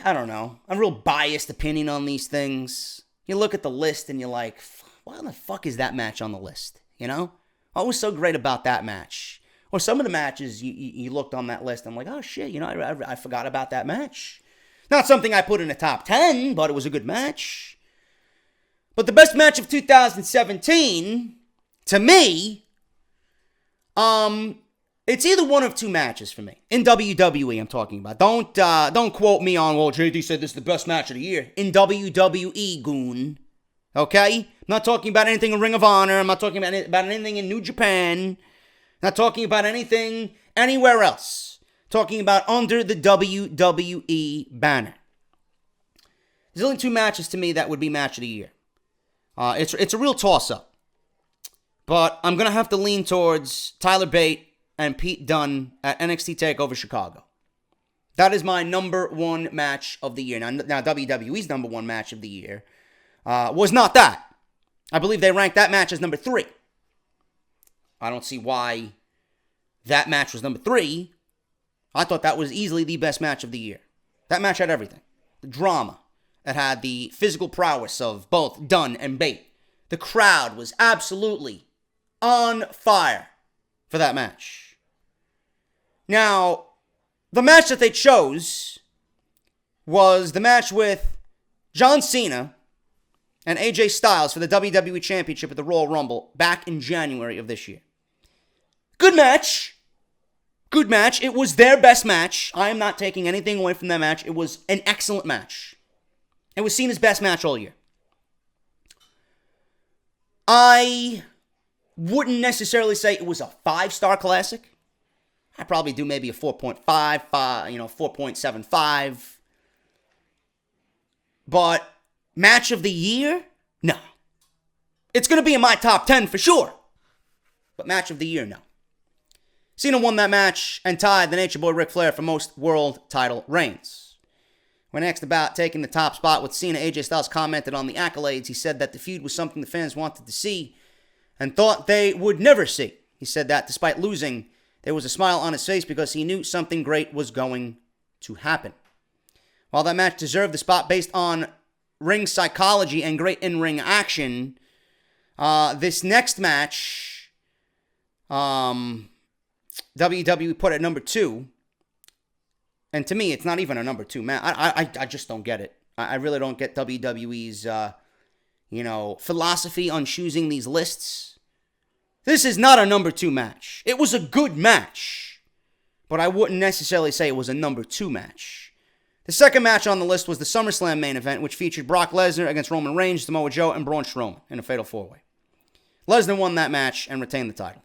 I don't know, a real biased opinion on these things. You look at the list and you're like, why the fuck is that match on the list? You know? What was so great about that match? Or some of the matches you looked on that list, I'm like, oh shit, you know, I forgot about that match. Not something I put in the top 10, but it was a good match. But the best match of 2017, to me, it's either one of 2 matches for me. In WWE, I'm talking about. Don't quote me on, well, JD said this is the best match of the year. In WWE, goon. Okay? I'm not talking about anything in Ring of Honor. I'm not talking about anything in New Japan. Not talking about anything anywhere else. Talking about under the WWE banner. There's only 2 matches to me that would be match of the year. It's a real toss-up. But I'm going to have to lean towards Tyler Bate and Pete Dunne at NXT TakeOver Chicago. That is my number 1 match of the year. Now WWE's number 1 match of the year was not that. I believe they ranked that match as number 3. I don't see why that match was number 3. I thought that was easily the best match of the year. That match had everything. The drama. It had the physical prowess of both Dunne and Bate. The crowd was absolutely on fire for that match. Now, the match that they chose was the match with John Cena and AJ Styles for the WWE Championship at the Royal Rumble back in January of this year. Good match. Good match. It was their best match. I am not taking anything away from that match. It was an excellent match. It was Cena's best match all year. I wouldn't necessarily say it was a 5-star classic. I'd probably do maybe a 4.5, 4.75. But match of the year? No. It's going to be in my top 10 for sure. But match of the year, no. Cena won that match and tied the Nature Boy Ric Flair for most world title reigns. When asked about taking the top spot with Cena, AJ Styles commented on the accolades. He said that the feud was something the fans wanted to see and thought they would never see. He said that despite losing, there was a smile on his face because he knew something great was going to happen. While that match deserved the spot based on ring psychology and great in-ring action, this next match, WWE put at number 2. And to me, it's not even a number 2 match. I just don't get it. I really don't get WWE's, philosophy on choosing these lists. This is not a number 2 match. It was a good match, but I wouldn't necessarily say it was a number 2 match. The second match on the list was the SummerSlam main event, which featured Brock Lesnar against Roman Reigns, Samoa Joe, and Braun Strowman in a fatal 4-way. Lesnar won that match and retained the title.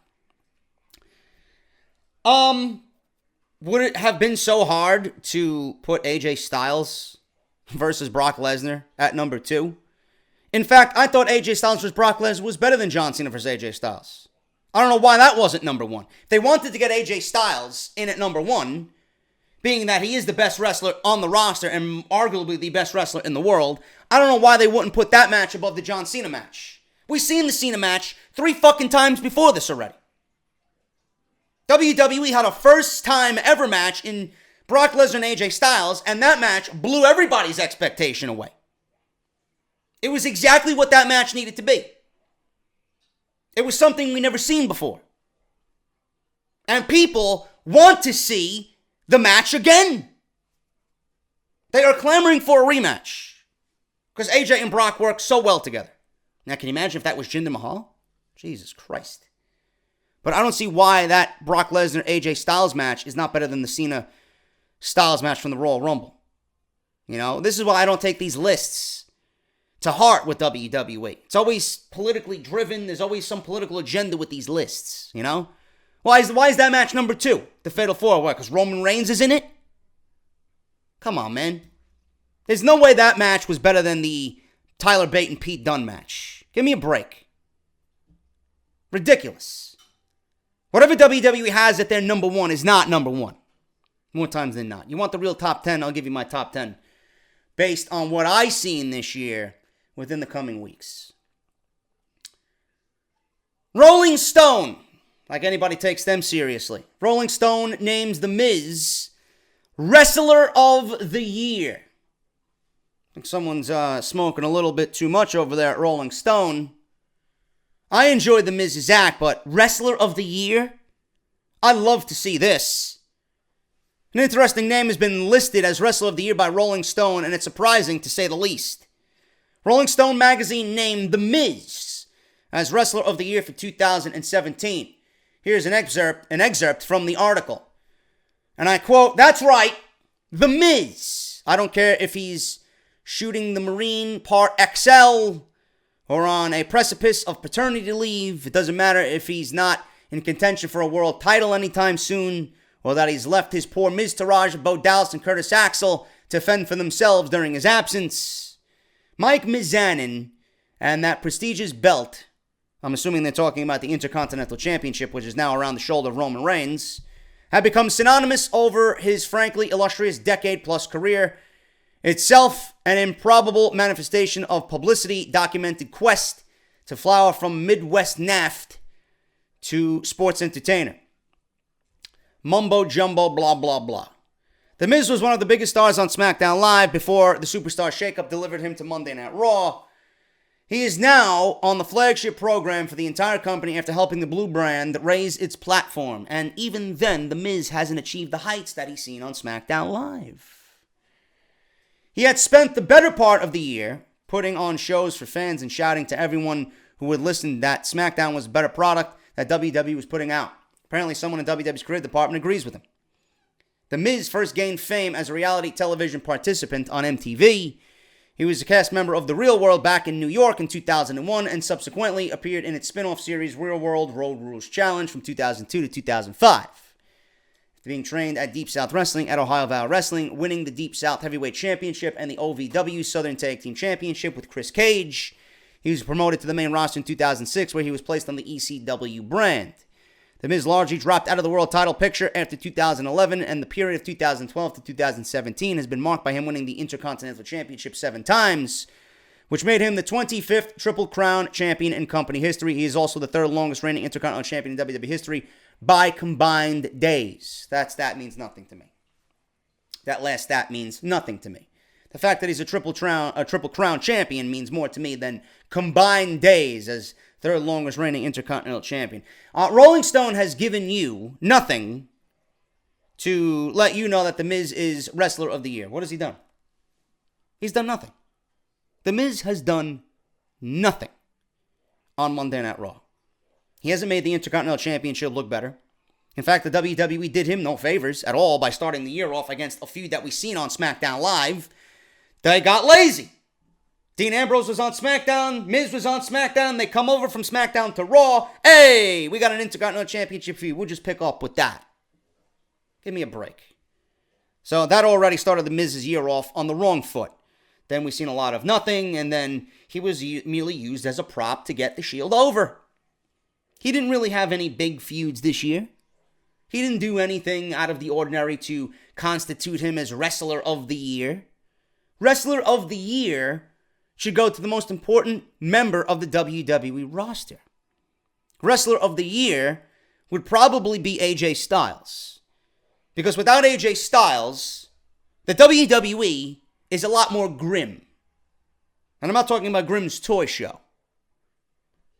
Would it have been so hard to put AJ Styles versus Brock Lesnar at number 2? In fact, I thought AJ Styles versus Brock Lesnar was better than John Cena versus AJ Styles. I don't know why that wasn't number 1. If they wanted to get AJ Styles in at number 1, being that he is the best wrestler on the roster and arguably the best wrestler in the world, I don't know why they wouldn't put that match above the John Cena match. We've seen the Cena match 3 fucking times before this already. WWE had a first time ever match in Brock Lesnar and AJ Styles, and that match blew everybody's expectation away. It was exactly what that match needed to be. It was something we never seen before. And people want to see the match again. They are clamoring for a rematch because AJ and Brock work so well together. Now, can you imagine if that was Jinder Mahal? Jesus Christ. But I don't see why that Brock Lesnar AJ Styles match is not better than the Cena Styles match from the Royal Rumble. This is why I don't take these lists to heart with WWE. It's always politically driven. There's always some political agenda with these lists, Why is that match number 2? The Fatal 4, what, because Roman Reigns is in it? Come on, man. There's no way that match was better than the Tyler Bate and Pete Dunne match. Give me a break. Ridiculous. Whatever WWE has at their number 1 is not number 1. More times than not. You want the real top 10? I'll give you my top 10. Based on what I've seen this year within the coming weeks. Rolling Stone. Like anybody takes them seriously. Rolling Stone names The Miz Wrestler of the Year. I think someone's smoking a little bit too much over there at Rolling Stone. I enjoyed The Miz's act, but Wrestler of the Year? I'd love to see this. An interesting name has been listed as Wrestler of the Year by Rolling Stone, and it's surprising to say the least. Rolling Stone magazine named The Miz as Wrestler of the Year for 2017. Here's an excerpt from the article. And I quote, "That's right, The Miz. I don't care if he's shooting the Marine Part XL or on a precipice of paternity leave. It doesn't matter if he's not in contention for a world title anytime soon, or that he's left his poor Miztourage of Bo Dallas and Curtis Axel to fend for themselves during his absence. Mike Mizanin and that prestigious belt," I'm assuming they're talking about the Intercontinental Championship, which is now around the shoulder of Roman Reigns, "have become synonymous over his frankly illustrious decade-plus career, itself an improbable manifestation of publicity-documented quest to flower from Midwest naft to sports entertainer. Mumbo jumbo, blah, blah, blah. The Miz was one of the biggest stars on SmackDown Live before the Superstar Shakeup delivered him to Monday Night Raw. He is now on the flagship program for the entire company after helping the Blue brand raise its platform. And even then, The Miz hasn't achieved the heights that he's seen on SmackDown Live. He had spent the better part of the year putting on shows for fans and shouting to everyone who would listen that SmackDown was a better product that WWE was putting out. Apparently, someone in WWE's creative department agrees with him. The Miz first gained fame as a reality television participant on MTV. He was a cast member of The Real World back in New York in 2001 and subsequently appeared in its spin-off series Real World Road Rules Challenge from 2002 to 2005. After being trained at Deep South Wrestling at Ohio Valley Wrestling, winning the Deep South Heavyweight Championship and the OVW Southern Tag Team Championship with Chris Cage, he was promoted to the main roster in 2006 where he was placed on the ECW brand. The Miz largely dropped out of the world title picture after 2011, and the period of 2012 to 2017 has been marked by him winning the Intercontinental Championship 7 times, which made him the 25th Triple Crown champion in company history. He is also the third longest reigning Intercontinental champion in WWE history by combined days. That stat means nothing to me. That last stat means nothing to me. The fact that he's a Triple Crown champion means more to me than combined days as third longest reigning Intercontinental champion. Rolling Stone has given you nothing to let you know that The Miz is Wrestler of the Year. What has he done? He's done nothing. The Miz has done nothing on Monday Night Raw. He hasn't made the Intercontinental Championship look better. In fact, the WWE did him no favors at all by starting the year off against a feud that we've seen on SmackDown Live. They got lazy. Dean Ambrose was on SmackDown. Miz was on SmackDown. They come over from SmackDown to Raw. Hey, we got an Intercontinental Championship feud. We'll just pick up with that. Give me a break. So that already started the Miz's year off on the wrong foot. Then we've seen a lot of nothing, and then he was merely used as a prop to get the Shield over. He didn't really have any big feuds this year. He didn't do anything out of the ordinary to constitute him as Wrestler of the Year. Wrestler of the Year should go to the most important member of the WWE roster. Wrestler of the Year would probably be AJ Styles. Because without AJ Styles, the WWE is a lot more grim. And I'm not talking about Grimm's Toy Show.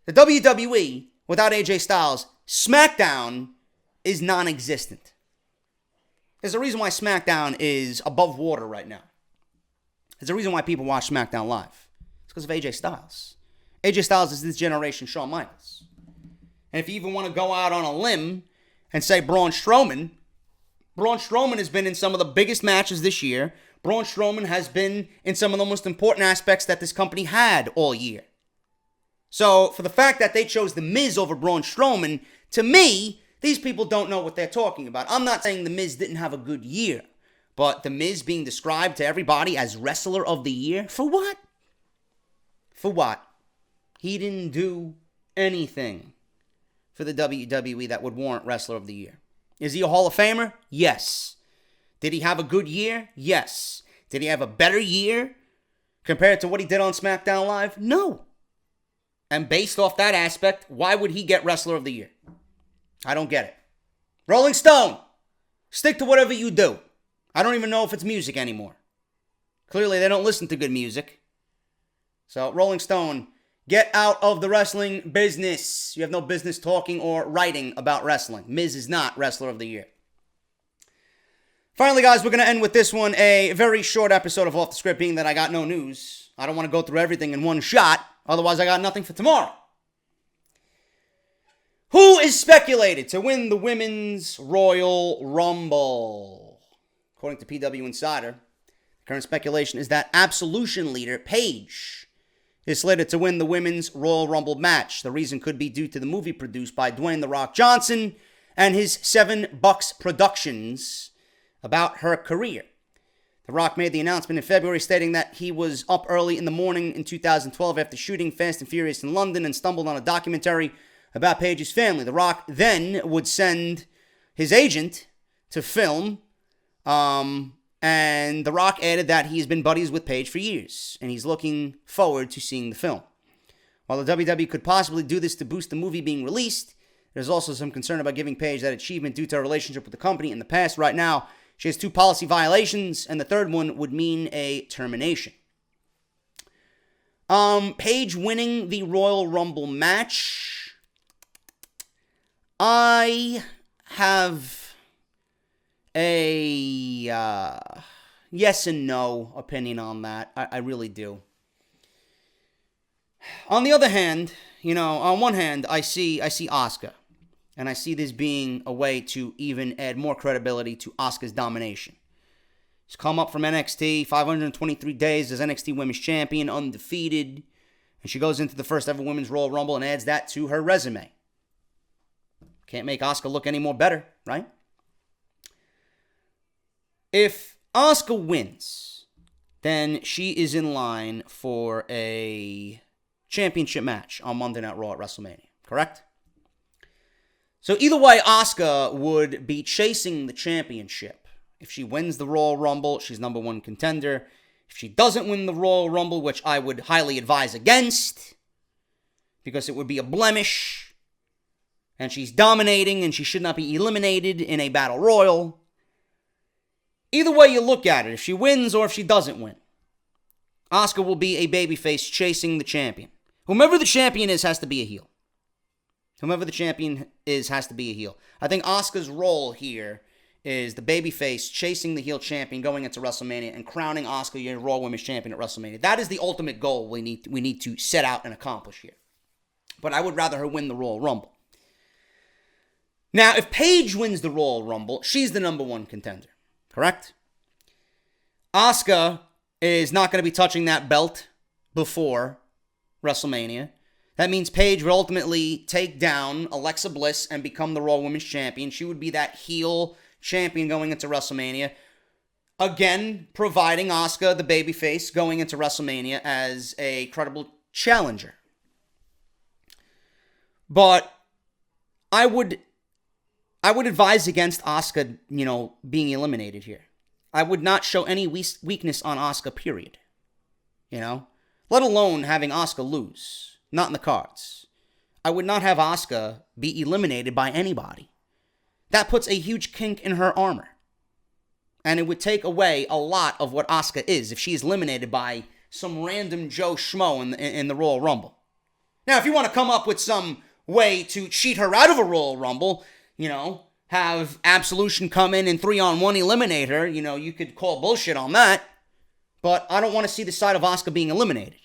The WWE, without AJ Styles, SmackDown is non-existent. There's a reason why SmackDown is above water right now. There's a reason why people watch SmackDown Live. It's because of AJ Styles. AJ Styles is this generation Shawn Michaels. And if you even want to go out on a limb and say Braun Strowman has been in some of the biggest matches this year. Braun Strowman has been in some of the most important aspects that this company had all year. So, for the fact that they chose The Miz over Braun Strowman, to me, these people don't know what they're talking about. I'm not saying The Miz didn't have a good year, but The Miz being described to everybody as Wrestler of the Year, for what? For what? He didn't do anything for the WWE that would warrant Wrestler of the Year. Is he a Hall of Famer? Yes. Did he have a good year? Yes. Did he have a better year compared to what he did on SmackDown Live? No. And based off that aspect, why would he get Wrestler of the Year? I don't get it. Rolling Stone, stick to whatever you do. I don't even know if it's music anymore. Clearly, they don't listen to good music. So, Rolling Stone, get out of the wrestling business. You have no business talking or writing about wrestling. Miz is not Wrestler of the Year. Finally, guys, we're going to end with this one. A very short episode of Off the Script, being that I got no news. I don't want to go through everything in one shot. Otherwise, I got nothing for tomorrow. Who is speculated to win the Women's Royal Rumble? According to PW Insider, the current speculation is that Absolution leader Paige is slated to win the Women's Royal Rumble match. The reason could be due to the movie produced by Dwayne "The Rock" Johnson and his Seven Bucks Productions about her career. The Rock made the announcement in February stating that he was up early in the morning in 2012 after shooting Fast and Furious in London and stumbled on a documentary about Paige's family. The Rock then would send his agent to film, and The Rock added that he has been buddies with Paige for years, and he's looking forward to seeing the film. While the WWE could possibly do this to boost the movie being released, there's also some concern about giving Paige that achievement due to her relationship with the company in the past. Right now, she has 2 policy violations, and the third one would mean a termination. Paige winning the Royal Rumble match. I have a yes and no opinion on that. I really do. On the other hand, on one hand, I see Asuka. And I see this being a way to even add more credibility to Asuka's domination. She's come up from NXT, 523 days as NXT Women's Champion, undefeated. And she goes into the first ever Women's Royal Rumble and adds that to her resume. Can't make Asuka look any more better, right? If Asuka wins, then she is in line for a championship match on Monday Night Raw at WrestleMania, correct? So either way, Asuka would be chasing the championship. If she wins the Royal Rumble, she's number one contender. If she doesn't win the Royal Rumble, which I would highly advise against, because it would be a blemish, and she's dominating and she should not be eliminated in a battle royal. Either way you look at it, if she wins or if she doesn't win, Asuka will be a babyface chasing the champion. Whomever the champion is has to be a heel. Whomever the champion is has to be a heel. I think Asuka's role here is the babyface chasing the heel champion going into WrestleMania and crowning Asuka your Raw Women's Champion at WrestleMania. That is the ultimate goal we need to set out and accomplish here. But I would rather her win the Royal Rumble. Now, if Paige wins the Royal Rumble, she's the number one contender. Correct? Asuka is not going to be touching that belt before WrestleMania. That means Paige would ultimately take down Alexa Bliss and become the Raw Women's Champion. She would be that heel champion going into WrestleMania. Again, providing Asuka, the babyface, going into WrestleMania as a credible challenger. But I would advise against Asuka, being eliminated here. I would not show any weakness on Asuka, period. Let alone having Asuka lose. Not in the cards. I would not have Asuka be eliminated by anybody. That puts a huge kink in her armor. And it would take away a lot of what Asuka is if she's eliminated by some random Joe Schmo in the Royal Rumble. Now, if you want to come up with some way to cheat her out of a Royal Rumble, have Absolution come in and 3-on-1 eliminate her, you could call bullshit on that. But I don't want to see the side of Asuka being eliminated.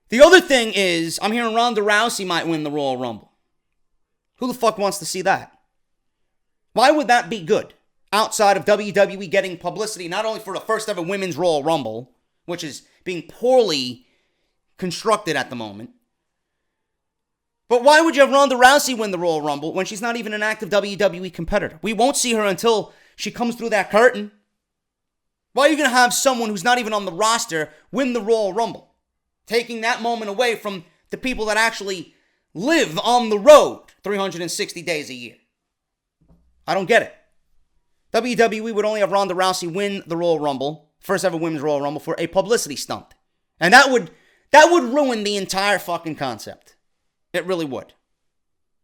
The other thing is, I'm hearing Ronda Rousey might win the Royal Rumble. Who the fuck wants to see that? Why would that be good? Outside of WWE getting publicity, not only for the first ever Women's Royal Rumble, which is being poorly constructed at the moment, but why would you have Ronda Rousey win the Royal Rumble when she's not even an active WWE competitor? We won't see her until she comes through that curtain. Why are you going to have someone who's not even on the roster win the Royal Rumble? Taking that moment away from the people that actually live on the road 360 days a year. I don't get it. WWE would only have Ronda Rousey win the Royal Rumble, first ever Women's Royal Rumble, for a publicity stunt. And that would ruin the entire fucking concept. It really would.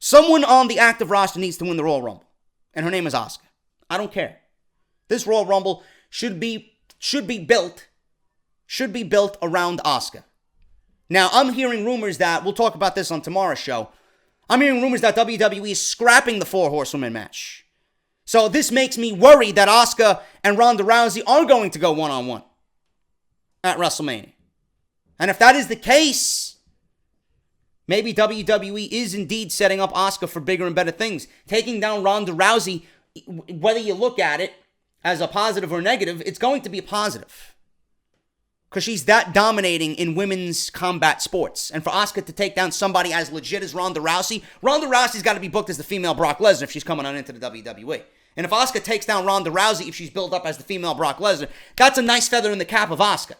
Someone on the active roster needs to win the Royal Rumble. And her name is Asuka. I don't care. This Royal Rumble should be built around Asuka. Now, I'm hearing rumors that, we'll talk about this on tomorrow's show, I'm hearing rumors that WWE is scrapping the 4 Horsewomen match. So this makes me worry that Asuka and Ronda Rousey are going to go one-on-one at WrestleMania. And if that is the case, maybe WWE is indeed setting up Asuka for bigger and better things. Taking down Ronda Rousey, whether you look at it as a positive or negative, it's going to be a positive. Because she's that dominating in women's combat sports. And for Asuka to take down somebody as legit as Ronda Rousey's got to be booked as the female Brock Lesnar if she's coming on into the WWE. And if Asuka takes down Ronda Rousey, if she's built up as the female Brock Lesnar, that's a nice feather in the cap of Asuka.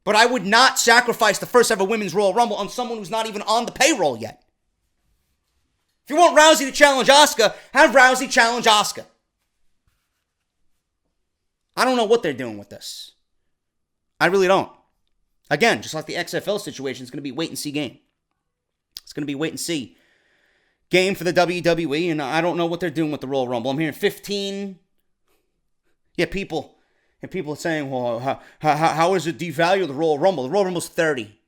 But I would not sacrifice the first ever Women's Royal Rumble on someone who's not even on the payroll yet. If you want Rousey to challenge Asuka, have Rousey challenge Asuka. I don't know what they're doing with this. I really don't. Again, just like the XFL situation, it's going to be wait and see game. It's going to be wait and see game for the WWE, and I don't know what they're doing with the Royal Rumble. I'm hearing 15. Yeah, people are saying, well, how is it devalue the Royal Rumble? The Royal Rumble's 30.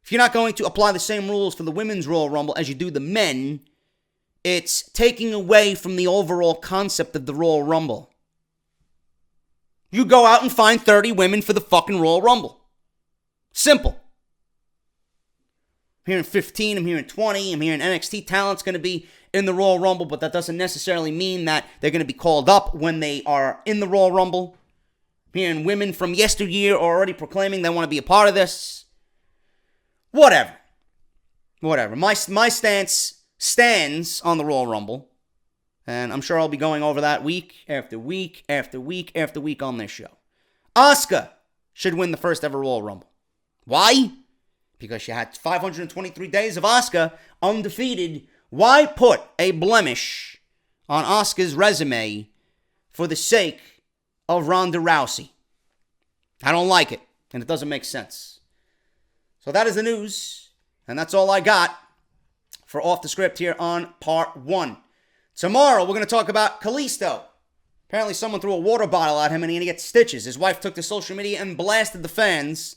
If you're not going to apply the same rules for the Women's Royal Rumble as you do the men, it's taking away from the overall concept of the Royal Rumble. You go out and find 30 women for the fucking Royal Rumble. Simple. hearing 15, I'm hearing 20, I'm hearing NXT talent's going to be in the Royal Rumble, but that doesn't necessarily mean that they're going to be called up when they are in the Royal Rumble. I'm hearing women from yesteryear are already proclaiming they want to be a part of this. Whatever. My stance stands on the Royal Rumble, and I'm sure I'll be going over that week after week after week after week on this show. Asuka should win the first ever Royal Rumble. Why? Because she had 523 days of Asuka undefeated. Why put a blemish on Asuka's resume for the sake of Ronda Rousey? I don't like it, and it doesn't make sense. So that is the news, and that's all I got for Off the Script here on part 1. Tomorrow, we're going to talk about Kalisto. Apparently, someone threw a water bottle at him, and he's going to get stitches. His wife took to social media and blasted the fans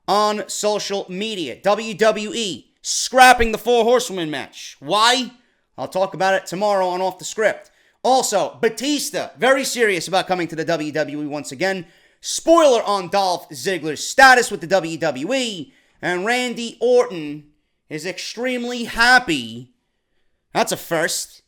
on social media. WWE scrapping the 4 Horsewomen match. Why? I'll talk about it tomorrow on Off the Script. Also, Batista, very serious about coming to the WWE once again. Spoiler on Dolph Ziggler's status with the WWE. And Randy Orton is extremely happy. That's a first.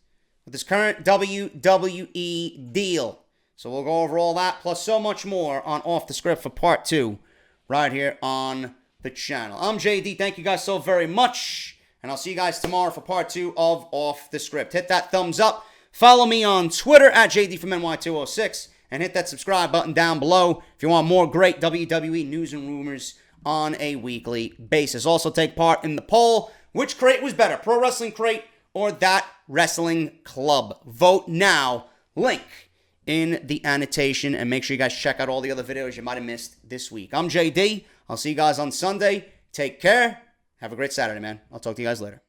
With his current WWE deal. So we'll go over all that, plus so much more on Off the Script for part 2, right here on the channel. I'm JD. Thank you guys so very much. And I'll see you guys tomorrow for part 2 of Off the Script. Hit that thumbs up. Follow me on Twitter at JDFROMNY206. And hit that subscribe button down below if you want more great WWE news and rumors on a weekly basis. Also take part in the poll. Which crate was better, Pro Wrestling Crate or That Wrestling Club? Vote now. Link in the annotation. And make sure you guys check out all the other videos you might have missed this week. I'm JD. I'll see you guys on Sunday. Take care. Have a great Saturday, man. I'll talk to you guys later.